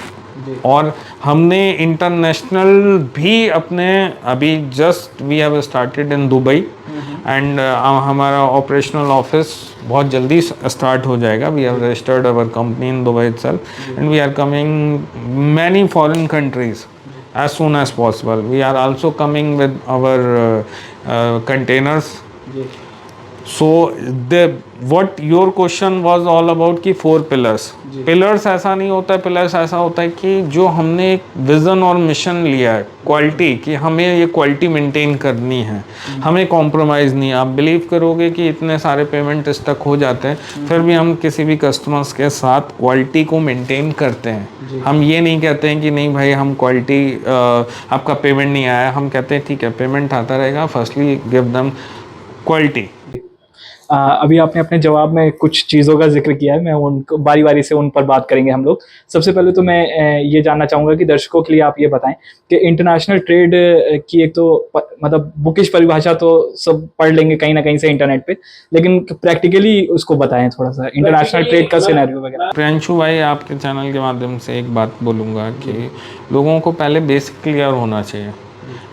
और हमने इंटरनेशनल भी अपने अभी just we have started in Dubai, and हमारा ऑपरेशनल ऑफिस बहुत जल्दी स्टार्ट हो जाएगा। We have registered our company in Dubai itself, and we are coming many foreign countries as soon as possible. We are also coming with our containers. So what your question was all about कि 4 pillars. पिलर्स ऐसा नहीं होता है, पिलर्स ऐसा होता है कि जो हमने एक विज़न और मिशन लिया है, क्वालिटी, कि हमें ये क्वालिटी मेंटेन करनी है, हमें कॉम्प्रोमाइज़ नहीं। आप बिलीव करोगे कि इतने सारे पेमेंट स्टक हो जाते हैं, फिर भी हम किसी भी कस्टमर्स के साथ क्वालिटी को मेंटेन करते हैं। हम ये नहीं कहते हैं कि नहीं भाई हम क्वालिटी, आपका पेमेंट नहीं आया, हम कहते हैं ठीक है पेमेंट आता रहेगा, फर्स्टली गिव देम क्वालिटी। अभी आपने अपने जवाब में कुछ चीज़ों का जिक्र किया है, मैं उनको बारी बारी से उन पर बात करेंगे हम लोग। सबसे पहले तो मैं ये जानना चाहूँगा कि दर्शकों के लिए आप ये बताएं कि इंटरनेशनल ट्रेड की एक तो मतलब बुकिश परिभाषा तो सब पढ़ लेंगे कहीं ना कहीं से इंटरनेट पे, लेकिन प्रैक्टिकली उसको बताएं थोड़ा सा, इंटरनेशनल ट्रेड का सिनेरियो वगैरह। प्रियांशु भाई, आपके चैनल के माध्यम से एक बात बोलूँगा कि लोगों को पहले बेसिक क्लियर होना चाहिए।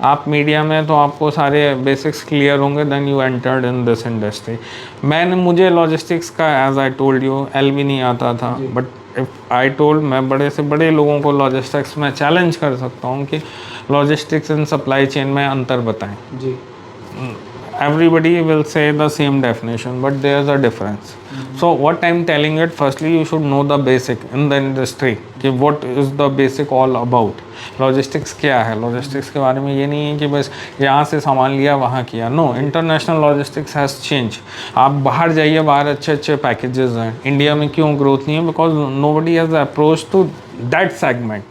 आप मीडिया में तो आपको सारे बेसिक्स क्लियर होंगे, then you entered in this industry. मुझे लॉजिस्टिक्स का, as I told you, L भी नहीं आता था, बट इफ़ आई टोल्ड, मैं बड़े से बड़े लोगों को लॉजिस्टिक्स में चैलेंज कर सकता हूँ कि लॉजिस्टिक्स एंड सप्लाई चेन में अंतर बताएं जी। Everybody will say the same definition, but there's a difference. So what I'm telling it, firstly you should know the basic in the industry कि what is the basic all about. Logistics क्या है? लॉजिस्टिक्स के बारे में ये नहीं है कि बस यहाँ से सामान लिया वहाँ किया, no, international logistics has change. आप बाहर जाइए, बाहर अच्छे अच्छे पैकेजेस हैं। इंडिया में क्यों ग्रोथ नहीं है? Because nobody has approach to that segment.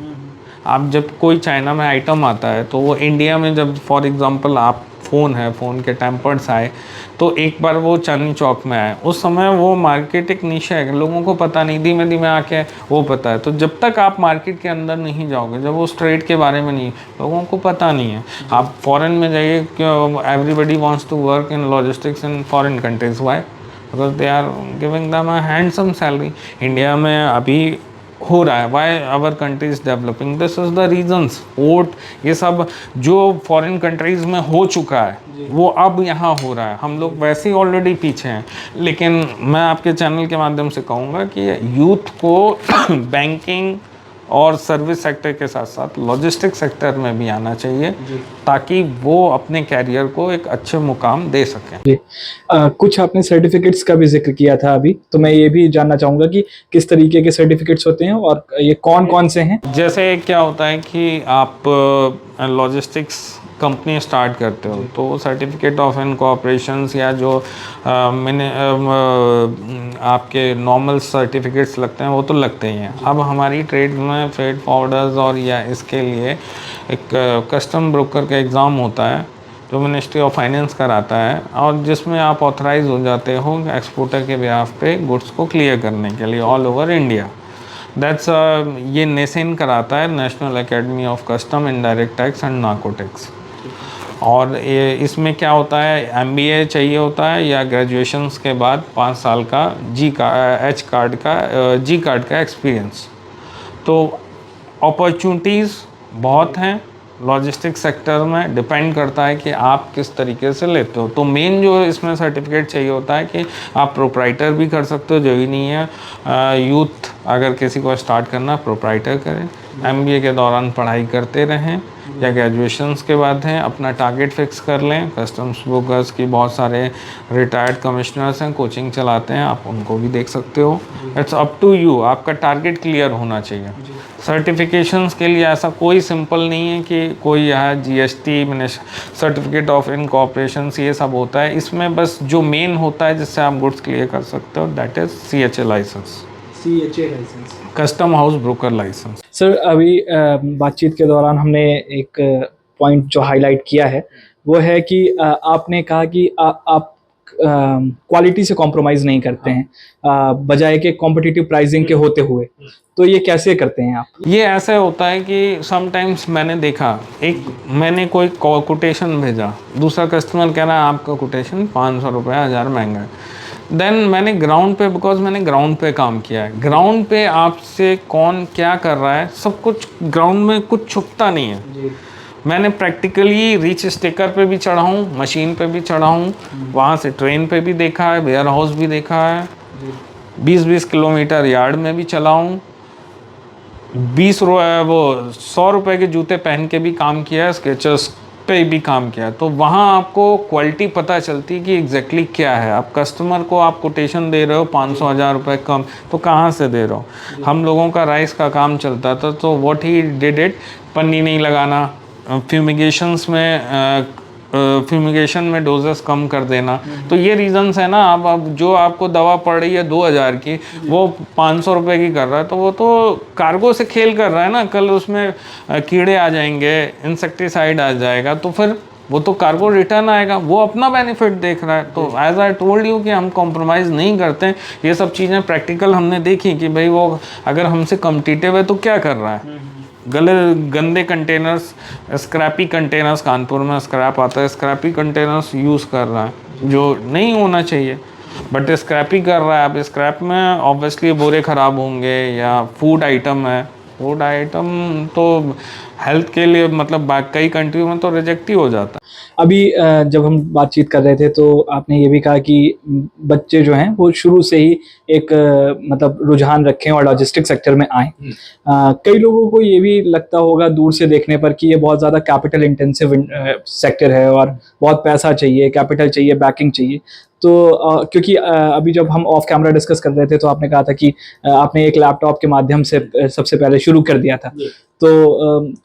आप जब कोई चाइना में आइटम आता है तो वो इंडिया में, जब फॉर एग्जांपल आप फ़ोन है, फ़ोन के टेम्पर्स आए तो एक बार वो चांदनी चौक में आए, उस समय वो मार्केट एक निशा है, लोगों को पता नहीं, धीमे धीमे आके वो पता है। तो जब तक आप मार्केट के अंदर नहीं जाओगे, जब वो ट्रेड के बारे में नहीं, लोगों को पता नहीं है। आप फॉरेन में जाइए, everybody wants to work in logistics in foreign countries, why? Because they are giving them a handsome salary. India में अभी हो रहा है, why our countries developing, this is the reasons. Port, ये सब जो फॉरेन कंट्रीज में हो चुका है वो अब यहाँ हो रहा है। हम लोग वैसे ही ऑलरेडी पीछे हैं, लेकिन मैं आपके चैनल के माध्यम से कहूँगा कि यूथ को बैंकिंग और सर्विस सेक्टर के साथ साथ लॉजिस्टिक सेक्टर में भी आना चाहिए, ताकि वो अपने कैरियर को एक अच्छे मुकाम दे सकें। जी। कुछ आपने सर्टिफिकेट्स का भी जिक्र किया था अभी, तो मैं ये भी जानना चाहूँगा कि किस तरीके के सर्टिफिकेट्स होते हैं और ये कौन कौन से हैं। जैसे क्या होता है कि आप लॉजिस्टिक्स कंपनी स्टार्ट करते हो तो सर्टिफिकेट ऑफ इनकॉर्पोरेशंस या जो मैंने आपके नॉर्मल सर्टिफिकेट्स लगते हैं वो तो लगते ही हैं। अब हमारी ट्रेड में फ्रेट फॉरवर्डर्स और या इसके लिए एक कस्टम ब्रोकर का एग्ज़ाम होता है जो मिनिस्ट्री ऑफ फाइनेंस कराता है, और जिसमें आप ऑथराइज हो जाते हो एक्सपोर्टर के बिहाफ पे गुड्स को क्लियर करने के लिए ऑल ओवर इंडिया। दैट्स ये नेसेन कराता है, national academy of custom, indirect tax and narcotics. और ये इसमें क्या होता है, MBA चाहिए होता है या ग्रेजुएशंस के बाद 5 साल का जी कार्ड का एक्सपीरियंस। तो अपॉर्चुनिटीज़ बहुत हैं, लॉजिस्टिक सेक्टर में डिपेंड करता है कि आप किस तरीके से लेते हो। तो मेन जो इसमें सर्टिफिकेट चाहिए होता है कि आप प्रोप्राइटर भी कर सकते हो, जो ही नहीं है यूथ अगर किसी को स्टार्ट करना प्रोप्राइटर करें, एमबीए के दौरान पढ़ाई करते रहें या ग्रेजुएशंस के बाद हैं, अपना टारगेट फिक्स कर लें। कस्टम्स ब्रोकर्स की बहुत सारे रिटायर्ड कमिश्नर्स हैं, कोचिंग चलाते हैं, आप उनको भी देख सकते हो। इट्स अप टू यू, आपका टारगेट क्लियर होना चाहिए। सर्टिफिकेशंस के लिए ऐसा कोई सिंपल नहीं है कि कोई यहाँ जीएसटी मैंने सर्टिफिकेट ऑफ इनकॉर्पोरेशंस ये सब होता है। इसमें बस जो मेन होता है जिससे आप गुड्स क्लियर कर सकते हो, that is CHA licence, custom house broker licence. Sir अभी बातचीत के दौरान हमने एक पॉइंट जो हाईलाइट किया है वो है कि आपने कहा कि आप क्वालिटी से कॉम्प्रोमाइज़ नहीं करते हैं बजाय के कॉम्पिटिटिव प्राइसिंग के होते हुए, तो ये कैसे करते हैं आप? ये ऐसे होता है कि समटाइम्स मैंने देखा, मैंने कोई कोटेशन भेजा, दूसरा कस्टमर कह रहा है आपका कोटेशन 500 रुपये 1000 महंगा है। देन मैंने ग्राउंड पे, बिकॉज मैंने ग्राउंड पे काम किया है, ग्राउंड पे आपसे कौन क्या कर रहा है सब कुछ ग्राउंड में कुछ छुपता नहीं है। मैंने प्रैक्टिकली रीच स्टिकर पे भी चढ़ा हूँ, मशीन पे भी चढ़ा हूँ, वहाँ से ट्रेन पे भी देखा है, वेयर हाउस भी देखा है, 20-20 किलोमीटर यार्ड में भी चला हूँ, 100 रुपए के जूते पहन के भी काम किया है, स्केचर्स पे भी काम किया है। तो वहाँ आपको क्वालिटी पता चलती है कि एग्जैक्टली क्या है। आप कस्टमर को आप कोटेशन दे रहे हो 500-1000 रुपये कम, तो कहाँ से दे रहे हो? हम लोगों का राइस का काम चलता था, तो व्हाट ही डिड इट, पन्नी नहीं लगाना, फ्यूमिगेशन में डोजेस कम कर देना। तो ये रीजंस है ना। अब जो आपको दवा पड़ रही है 2000 की, वो 500 रुपये की कर रहा है, तो वो तो कार्गो से खेल कर रहा है ना। कल उसमें कीड़े आ जाएंगे, इंसेक्टिसाइड आ जाएगा, तो फिर वो तो कार्गो रिटर्न आएगा, वो अपना बेनिफिट देख रहा है। तो एज आई टोल्ड यू कि हम कॉम्प्रोमाइज़ नहीं करते हैं। ये सब चीज़ें प्रैक्टिकल हमने देखी कि भाई वो अगर हमसे कम्पिटिटिव है तो क्या कर रहा है। गंदे कंटेनर्स, स्क्रैपी कंटेनर्स, कानपुर में स्क्रैप आता है, स्क्रैपी कंटेनर्स यूज़ कर रहा है जो नहीं होना चाहिए, बट स्क्रैपी कर रहा है। अब स्क्रैप में ऑब्वियसली बोरे ख़राब होंगे, या फूड आइटम है, फूड आइटम तो हेल्थ के लिए मतलब कई कंट्री में तो रिजेक्ट ही हो जाता है। अभी जब हम बातचीत कर रहे थे तो आपने ये भी कहा कि बच्चे जो हैं वो शुरू से ही एक मतलब रुझान रखें और लॉजिस्टिक सेक्टर में आएँ। कई लोगों को ये भी लगता होगा दूर से देखने पर कि ये बहुत ज़्यादा कैपिटल इंटेंसिव सेक्टर है और बहुत पैसा चाहिए, कैपिटल चाहिए, बैकिंग चाहिए। तो क्योंकि अभी जब हम ऑफ कैमरा डिस्कस कर रहे थे तो आपने कहा था कि आपने एक लैपटॉप के माध्यम से सबसे पहले शुरू कर दिया था। तो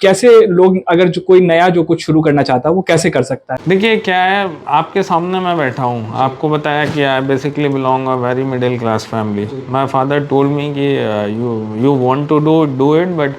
कैसे लोग, अगर जो कोई नया जो कुछ शुरू करना चाहता है वो कैसे कर सकता है? देखिए क्या है, आपके सामने मैं बैठा हूँ, आपको बताया कि I basically belong a very middle class family. My father told me कि you want to do it, but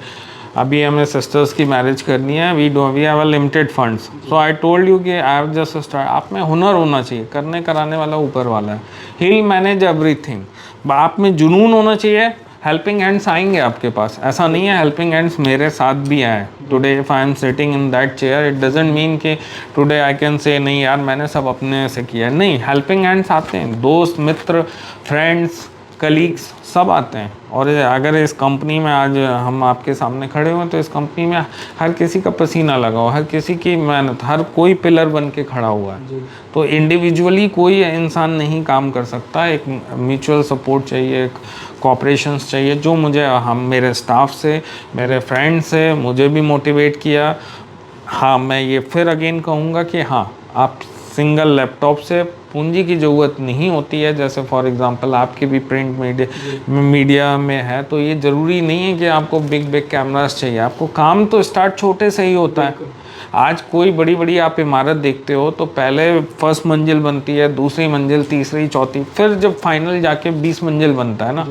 अभी हमें सिस्टर्स की मैरिज करनी है, we have a limited funds, so I told you कि आई हैव जस्ट स्टार्ट। आप में हुनर होना चाहिए, करने कराने वाला ऊपर वाला है, ही विल मैनेज एवरीथिंग। आप में जुनून होना चाहिए, हेल्पिंग हैंड्स आएंगे आपके पास। ऐसा नहीं है, हेल्पिंग हैंड्स मेरे साथ भी आए। Today if I am sitting in that chair, it doesn't mean कि टुडे आई कैन से नहीं यार मैंने सब अपने से किया। नहीं, हेल्पिंग हैंड्स आते हैं, दोस्त, मित्र, फ्रेंड्स, कलीग्स सब आते हैं। और अगर इस कंपनी में आज हम आपके सामने खड़े हुए, तो इस कंपनी में हर किसी का पसीना लगा हुआ, हर किसी की मेहनत, हर कोई पिलर बन के खड़ा हुआ है। तो इंडिविजुअली कोई इंसान नहीं काम कर सकता, एक म्यूचुअल सपोर्ट चाहिए, एक कोऑपरेशंस चाहिए, जो मुझे मेरे स्टाफ से, मेरे फ्रेंड से मुझे भी मोटिवेट किया। हाँ, मैं ये फिर अगेन कहूँगा कि हाँ, आप सिंगल लैपटॉप से पूंजी की ज़रूरत नहीं होती है। जैसे फॉर एग्जांपल आपके भी प्रिंट मीडिया में है, तो ये ज़रूरी नहीं है कि आपको बिग कैमरास चाहिए। आपको काम तो स्टार्ट छोटे से ही होता है। आज कोई बड़ी बड़ी आप इमारत देखते हो तो पहले फर्स्ट मंजिल बनती है, दूसरी मंजिल, तीसरी, चौथी, फिर जब फाइनल जाके 20 मंजिल बनता है ना,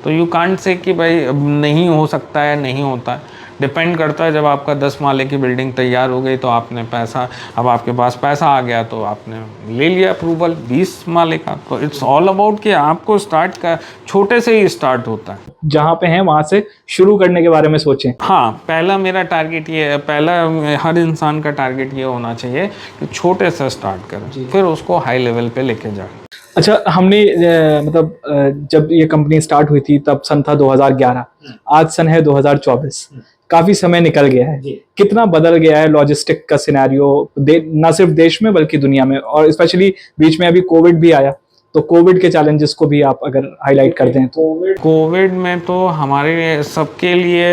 तो यू कांट से कि भाई नहीं हो सकता है, नहीं होता है। डिपेंड करता है, जब आपका 10 माले की बिल्डिंग तैयार हो गई तो आपने पैसा, अब आपके पास पैसा आ गया तो आपने ले लिया अप्रूवल 20 माले का। तो इट्स ऑल अबाउट कि आपको स्टार्ट का छोटे से ही स्टार्ट होता है। जहाँ पे हैं वहाँ से शुरू करने के बारे में सोचें। हाँ, पहला मेरा टारगेट ये है, पहला हर इंसान का टारगेट ये होना चाहिए कि छोटे से स्टार्ट करें, फिर उसको हाई लेवल पे लेके जाए। अच्छा, हमने जब ये कंपनी स्टार्ट हुई थी तब सन था 2011, आज सन है 2024। काफी समय निकल गया है, कितना बदल गया है लॉजिस्टिक का सिनेरियो ना सिर्फ देश में बल्कि दुनिया में, और स्पेशली बीच में अभी कोविड भी आया, तो कोविड के चैलेंजेस को भी आप अगर हाईलाइट कर दें तो। कोविड में तो हमारे सबके लिए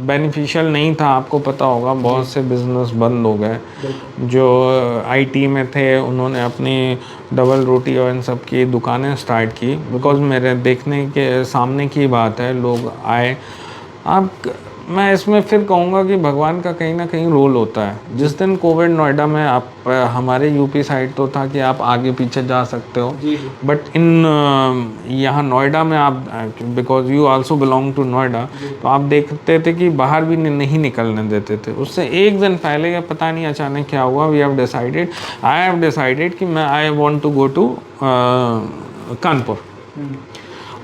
बेनिफिशियल नहीं था, आपको पता होगा बहुत से बिजनेस बंद हो गए। जो आईटी में थे उन्होंने अपनी डबल रोटी और इन सब की दुकानें स्टार्ट की, बिकॉज मेरे देखने के सामने की बात है, लोग आए। अब मैं इसमें फिर कहूँगा कि भगवान का कहीं ना कहीं रोल होता है। जिस दिन कोविड नोएडा में आप हमारे यूपी साइड तो था कि आप आगे पीछे जा सकते हो, बट यहाँ नोएडा में आप, because you also belong to Noida, तो आप देखते थे कि बाहर भी नहीं निकलने देते थे। उससे एक दिन पहले या पता नहीं अचानक क्या हुआ, आई हैव डिसाइडेड कि मैं I want to go to Kanpur.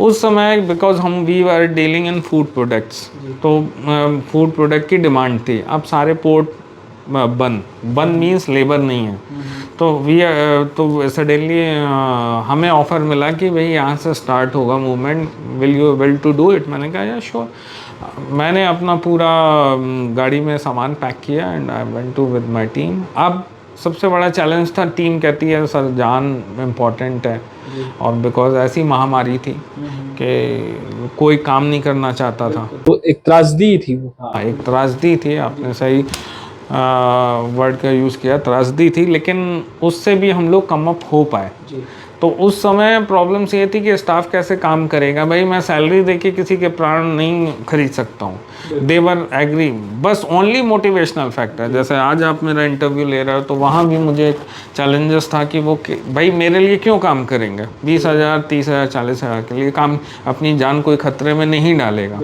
उस समय because we are dealing in food products, तो फूड प्रोडक्ट की डिमांड थी। अब सारे पोर्ट बंद मीन्स लेबर नहीं है, तो सडनली हमें ऑफ़र मिला कि भाई यहाँ से स्टार्ट होगा movement, will you will to do it. मैंने कहा या श्योर। मैंने अपना पूरा गाड़ी में सामान पैक किया and I went to with my team. अब सबसे बड़ा चैलेंज था, टीम कहती है सर जान इम्पॉर्टेंट है, और बिकॉज ऐसी महामारी थी कि कोई काम नहीं करना चाहता था। तो एक त्रासदी थी वो। हाँ, एक त्रासदी थी, आपने सही वर्ड का यूज़ किया, त्रासदी थी, लेकिन उससे भी हम लोग कम अप हो पाए। तो उस समय प्रॉब्लम्स ये थी कि स्टाफ कैसे काम करेगा। भाई मैं सैलरी देके किसी के प्राण नहीं खरीद सकता हूँ। देवर एग्री, बस ओनली मोटिवेशनल फैक्टर। जैसे आज आप मेरा इंटरव्यू ले रहे हो, तो वहाँ भी मुझे एक चैलेंजेस था कि वो भाई मेरे लिए क्यों काम करेंगे, 20,000 30,000 40,000 के लिए काम, अपनी जान कोई खतरे में नहीं डालेगा।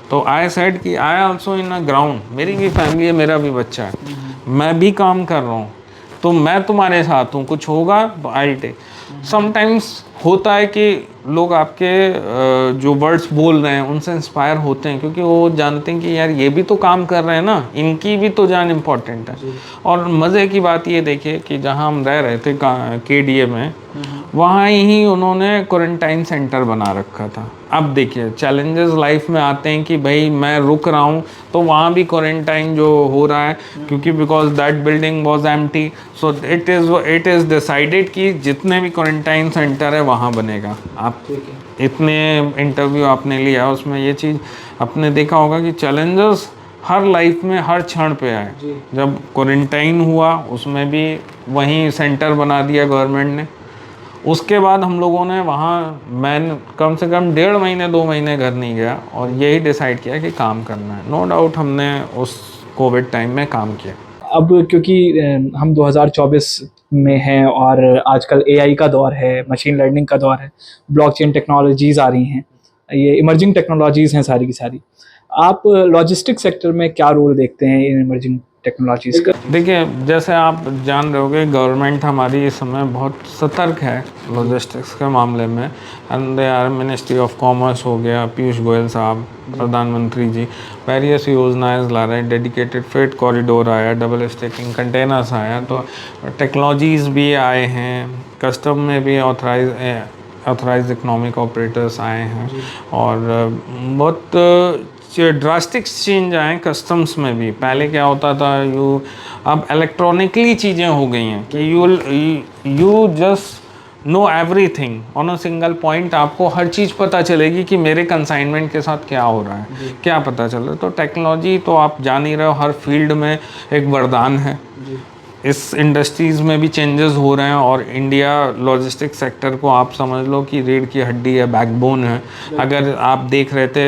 तो आई सेड कि I also in a ground, मेरी भी फैमिली है, मेरा भी बच्चा है, मैं भी काम कर रहा हूँ, तो मैं तुम्हारे साथ हूँ, कुछ होगा तो आई टेक। समटाइम्स होता है कि लोग आपके जो वर्ड्स बोल रहे हैं उनसे इंस्पायर होते हैं, क्योंकि वो जानते हैं कि यार ये भी तो काम कर रहे हैं ना, इनकी भी तो जान इम्पोर्टेंट है। और मज़े की बात ये देखिए कि जहाँ हम रह रहे थे केडीए में, वहाँ ही उन्होंने क्वारंटाइन सेंटर बना रखा था। अब देखिए चैलेंजेस लाइफ में आते हैं कि भाई मैं रुक रहा हूँ तो वहाँ भी क्वारंटाइन जो हो रहा है, क्योंकि because that building was empty, so it is decided कि जितने भी क्वारंटाइन सेंटर है वहाँ बनेगा। आप इतने इंटरव्यू आपने लिया, उसमें ये चीज़ आपने देखा होगा कि चैलेंजेस हर लाइफ में हर क्षण पे आए। जब क्वारंटाइन हुआ उसमें भी वहीं सेंटर बना दिया गवर्नमेंट ने। उसके बाद हम लोगों ने वहाँ, मैं कम से कम 1.5 महीने 2 महीने घर नहीं गया, और यही डिसाइड किया कि काम करना है। नो डाउट हमने उस कोविड टाइम में काम किया। अब क्योंकि हम 2024 में हैं और आजकल एआई का दौर है, मशीन लर्निंग का दौर है, ब्लॉकचेन टेक्नोलॉजीज़ आ रही हैं, ये इमर्जिंग टेक्नोलॉजीज़ हैं सारी की सारी। आप लॉजिस्टिक सेक्टर में क्या रोल देखते हैं इन इमर्जिंग टेक्नोलॉजीज़ का? देखिए जैसे आप जान रहे होगे, गवर्नमेंट हमारी इस समय बहुत सतर्क है लॉजिस्टिक्स के मामले में। And they are ministry of commerce हो गया, पीयूष गोयल साहब प्रधानमंत्री जी वेरियस योजनाएं ला रहे हैं। डेडिकेटेड फ्रेट कॉरिडोर आया, डबल स्टैकिंग कंटेनर्स आया, तो टेक्नोलॉजीज़ भी आए हैं। कस्टम में भी ऑथराइज इकोनॉमिक ऑपरेटर्स आए हैं, और बहुत ड्रास्टिक चेंज आए कस्टम्स में भी। पहले क्या होता था, अब इलेक्ट्रॉनिकली चीज़ें हो गई हैं कि you just know everything on a single point. आपको हर चीज़ पता चलेगी कि मेरे कंसाइनमेंट के साथ क्या हो रहा है, क्या पता चल रहा है। तो टेक्नोलॉजी तो आप जान ही रहे हो, हर फील्ड में एक वरदान है। इस इंडस्ट्रीज़ में भी चेंजेस हो रहे हैं, और इंडिया लॉजिस्टिक सेक्टर को आप समझ लो कि रीढ़ की हड्डी है, बैकबोन है। अगर आप देख रहे थे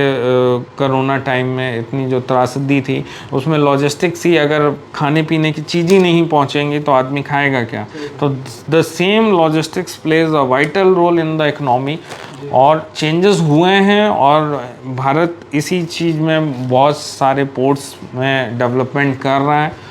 कोरोना टाइम में इतनी जो त्रासदी थी, उसमें लॉजिस्टिक्स ही, अगर खाने पीने की चीज़ ही नहीं पहुंचेंगी तो आदमी खाएगा क्या। तो the same logistics plays a vital role in the economy, और चेंजेस हुए हैं, और भारत इसी चीज़ में बहुत सारे पोर्ट्स में डेवलपमेंट कर रहा है,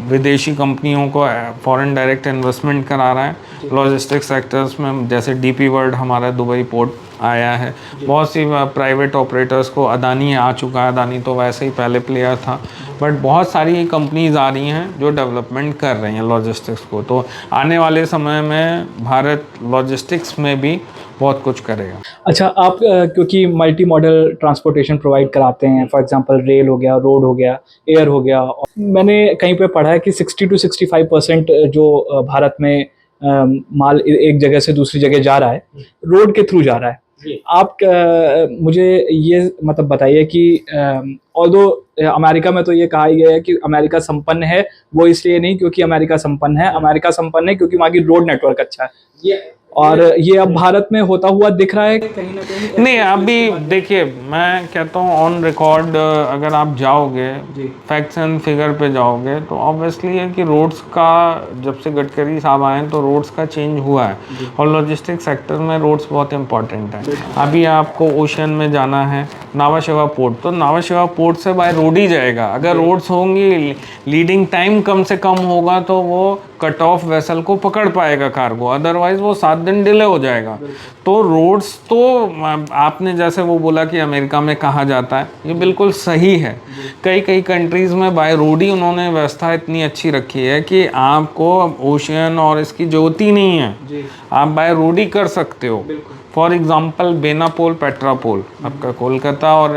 विदेशी कंपनियों को फॉरेन डायरेक्ट इन्वेस्टमेंट करा रहा है लॉजिस्टिक्स सेक्टर्स में। जैसे डीपी वर्ल्ड हमारा दुबई पोर्ट आया है, बहुत सी प्राइवेट ऑपरेटर्स को, अदानी आ चुका है, अदानी तो वैसे ही पहले प्लेयर था, बट बहुत सारी कंपनीज आ रही हैं जो डेवलपमेंट कर रही हैं लॉजिस्टिक्स को। तो आने वाले समय में भारत लॉजिस्टिक्स में भी बहुत कुछ करेगा। अच्छा, आप क्योंकि मल्टी मॉडल ट्रांसपोर्टेशन प्रोवाइड कराते हैं, फॉर एग्जांपल रेल हो गया, रोड हो गया, एयर हो गया, और मैंने कहीं पे पढ़ा है कि 60 to 65% जो भारत में माल एक जगह से दूसरी जगह जा रहा है, रोड के थ्रू जा रहा है। आप मुझे ये मतलब बताइए कि ऑल्दो अमेरिका में तो ये कहा ही गया है कि अमेरिका संपन्न है, वो इसलिए नहीं क्योंकि अमेरिका संपन्न है, अमेरिका संपन्न है क्योंकि वहाँ की रोड नेटवर्क अच्छा है, और ये अब भारत में होता हुआ दिख रहा है कहीं ना कहीं। नहीं, अभी देखिए, मैं कहता हूँ ऑन रिकॉर्ड, अगर आप जाओगे फैक्ट्स एंड फिगर पे जाओगे तो ऑब्वियसली है कि रोड्स का, जब से गडकरी साहब आए हैं तो रोड्स का चेंज हुआ है, और लॉजिस्टिक सेक्टर में रोड्स बहुत इंपॉर्टेंट है। अभी आपको ओशन में जाना है, नावा शेवा पोर्ट, तो नावा शेवा पोर्ट से बाय रोड ही जाएगा। अगर रोड्स होंगी, लीडिंग टाइम कम से कम होगा तो वो कट ऑफ वेसल को पकड़ पाएगा कार्गो, अदरवाइज वो 7 दिन डिले हो जाएगा। तो रोड्स तो आपने जैसे वो बोला कि अमेरिका में कहा जाता है, ये बिल्कुल सही है। कई कई कंट्रीज़ में बाय रोड ही उन्होंने व्यवस्था इतनी अच्छी रखी है कि आपको ओशियन और इसकी जरूरत ही नहीं है, आप बाय रोड ही कर सकते हो। फॉर एग्जांपल बेनापोल पेट्रापोल, आपका कोलकाता और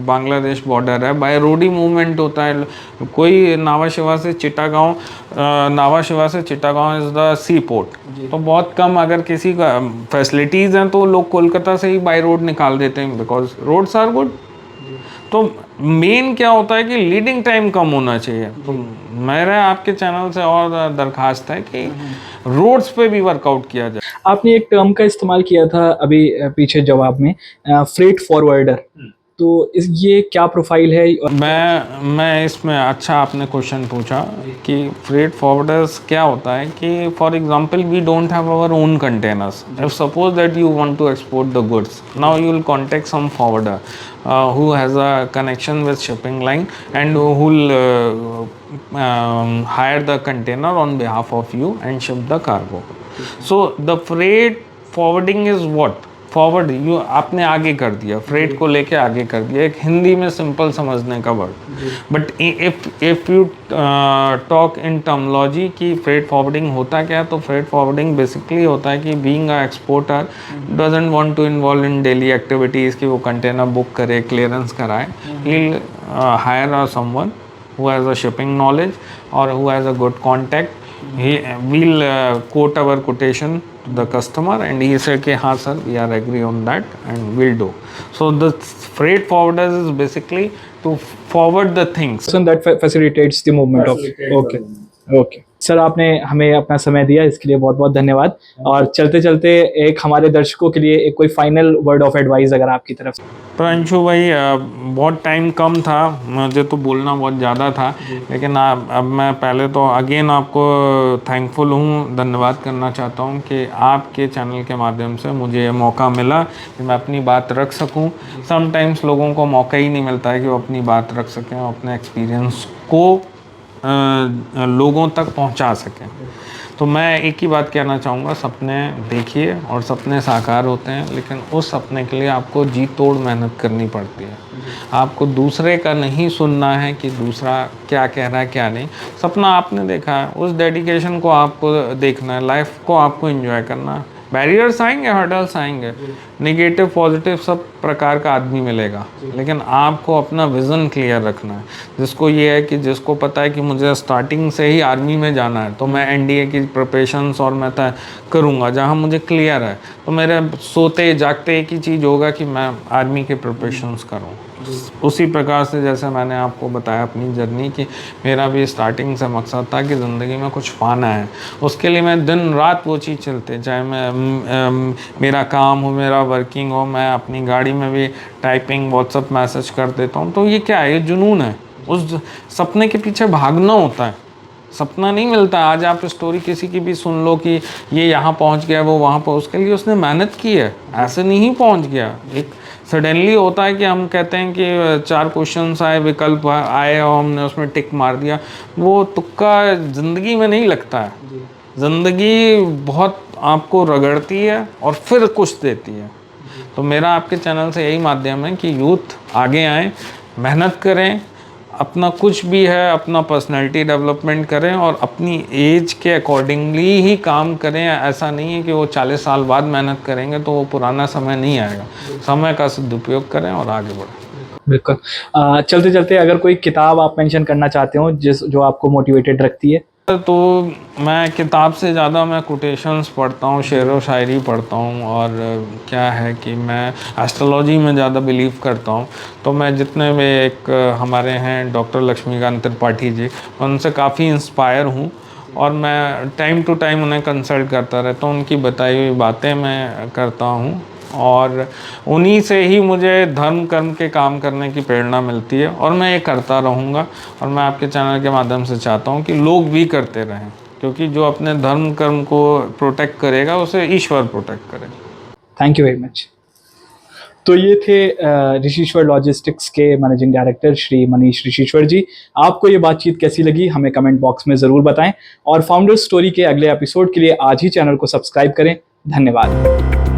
बांग्लादेश बॉर्डर है, बाय रोड ही मूवमेंट होता है। कोई नावा शेवा से चिटागांव, नावा शेवा से चिटागांव इज़ द सी पोर्ट, तो बहुत कम, अगर किसी का फैसिलिटीज़ हैं तो लोग कोलकाता से ही बाय रोड निकाल देते हैं, बिकॉज रोड्स आर गुड। तो मेन क्या होता है कि लीडिंग टाइम कम होना चाहिए। तो मेरा आपके चैनल से और दरखास्त है कि रोड्स पे भी वर्कआउट किया जाए। आपने एक टर्म का इस्तेमाल किया था अभी पीछे जवाब में, फ्रेट फॉरवर्डर, तो ये क्या प्रोफाइल है? मैं इसमें, अच्छा आपने क्वेश्चन पूछा कि फ्रेट फॉरवर्डर्स क्या होता है कि for example we don't have our own containers, if suppose that you want to export the goods, now you will contact some forwarder who has a connection with shipping line and who will hire the container on behalf of you and ship the cargo. So the freight forwarding is what? Forward, you आपने आगे कर दिया, फ्रेट को लेके आगे कर दिया, एक हिंदी में सिंपल समझने का word. But if you talk in terminology कि फ्रेट फॉरवर्डिंग होता क्या है, तो फ्रेट फॉरवर्डिंग बेसिकली होता है कि being a exporter doesn't want to involve in daily activities कि वो कंटेनर बुक करे, क्लियरेंस कराए, he hire someone who has a shipping knowledge or who has a good contact. He will quote our quotation to the customer and he say कि हाँ sir, we are agree on that and we'll do. So the freight forwarders is basically to forward the things. So that facilitates the movement of, okay, okay. Sir, आपने हमें अपना समय दिया, इसके लिए बहुत बहुत धन्यवाद। और चलते चलते एक हमारे दर्शकों के लिए एक कोई फाइनल वर्ड ऑफ एडवाइस अगर आपकी तरफ से। प्रांशु भाई, बहुत टाइम कम था, मुझे तो बोलना बहुत ज़्यादा था, लेकिन अब मैं पहले तो अगेन आपको थैंकफुल हूँ, धन्यवाद करना चाहता हूँ कि आपके चैनल के माध्यम से मुझे ये मौका मिला कि मैं अपनी बात रख सकूँ। समटाइम्स लोगों को मौका ही नहीं मिलता है कि वो अपनी बात रख सकें, अपने एक्सपीरियंस को लोगों तक पहुंचा सकें। तो मैं एक ही बात कहना चाहूँगा, सपने देखिए और सपने साकार होते हैं, लेकिन उस सपने के लिए आपको जी तोड़ मेहनत करनी पड़ती है। आपको दूसरे का नहीं सुनना है कि दूसरा क्या कह रहा है क्या नहीं। सपना आपने देखा है, उस डेडिकेशन को आपको देखना है, लाइफ को आपको एंजॉय करना है। बैरियर्स आएंगे, हर्डल्स आएंगे, नेगेटिव पॉजिटिव सब प्रकार का आदमी मिलेगा, लेकिन आपको अपना विज़न क्लियर रखना है। जिसको ये है कि जिसको पता है कि मुझे स्टार्टिंग से ही आर्मी में जाना है, तो मैं एनडीए की प्रिपरेशंस और मैं तय करूँगा जहाँ मुझे क्लियर है, तो मेरे सोते जागते एक ही चीज़ होगा कि मैं आर्मी के प्रिपरेशंस करूँ। उसी प्रकार से जैसे मैंने आपको बताया अपनी जर्नी की, मेरा भी स्टार्टिंग से मकसद था कि ज़िंदगी में कुछ पाना है। उसके लिए मैं दिन रात वो चीज़ चलते, चाहे मैं मेरा काम हो, मेरा वर्किंग हो, मैं अपनी गाड़ी में भी टाइपिंग व्हाट्सअप मैसेज कर देता हूँ। तो ये क्या है, ये जुनून है, उस सपने के पीछे भागना होता है। सपना नहीं मिलता। आज आप स्टोरी किसी की भी सुन लो कि ये यहाँ पहुँच गया, वो वहाँ पर, उसके लिए उसने मेहनत की है, ऐसे नहीं पहुँच गया। एक सडनली होता है कि हम कहते हैं कि 4 क्वेश्चंस आए, विकल्प आए और हमने उसमें टिक मार दिया, वो तुक्का ज़िंदगी में नहीं लगता है। ज़िंदगी बहुत आपको रगड़ती है और फिर कुछ देती है। तो मेरा आपके चैनल से यही माध्यम है कि यूथ आगे आएँ, मेहनत करें, अपना कुछ भी है अपना पर्सनैलिटी डेवलपमेंट करें और अपनी एज के अकॉर्डिंगली ही काम करें। ऐसा नहीं है कि वो 40 साल बाद मेहनत करेंगे तो वो पुराना समय नहीं आएगा। समय का सदुपयोग करें और आगे बढ़ें। बिल्कुल। चलते चलते अगर कोई किताब आप मेंशन करना चाहते हो जो आपको मोटिवेटेड रखती है? तो मैं किताब से ज़्यादा मैं कोटेशंस पढ़ता हूँ, शेर व शायरी पढ़ता हूँ। और क्या है कि मैं एस्ट्रोलॉजी में ज़्यादा बिलीव करता हूँ। तो मैं जितने भी एक हमारे हैं डॉक्टर लक्ष्मीकांत त्रिपाठी जी, उनसे काफ़ी इंस्पायर हूँ और मैं टाइम टू टाइम उन्हें कंसल्ट करता रहता हूँ। उनकी बताई हुई बातें मैं करता हूँ और उन्हीं से ही मुझे धर्म कर्म के काम करने की प्रेरणा मिलती है और मैं ये करता रहूँगा। और मैं आपके चैनल के माध्यम से चाहता हूँ कि लोग भी करते रहें, क्योंकि जो अपने धर्म कर्म को प्रोटेक्ट करेगा उसे ईश्वर प्रोटेक्ट करेगा। Thank you very much. तो ये थे ऋषिश्वर लॉजिस्टिक्स के मैनेजिंग डायरेक्टर श्री मनीष ऋषिश्वर जी। आपको ये बातचीत कैसी लगी हमें कमेंट बॉक्स में ज़रूर बताएं और फाउंडर स्टोरी के अगले एपिसोड के लिए आज ही चैनल को सब्सक्राइब करें। धन्यवाद।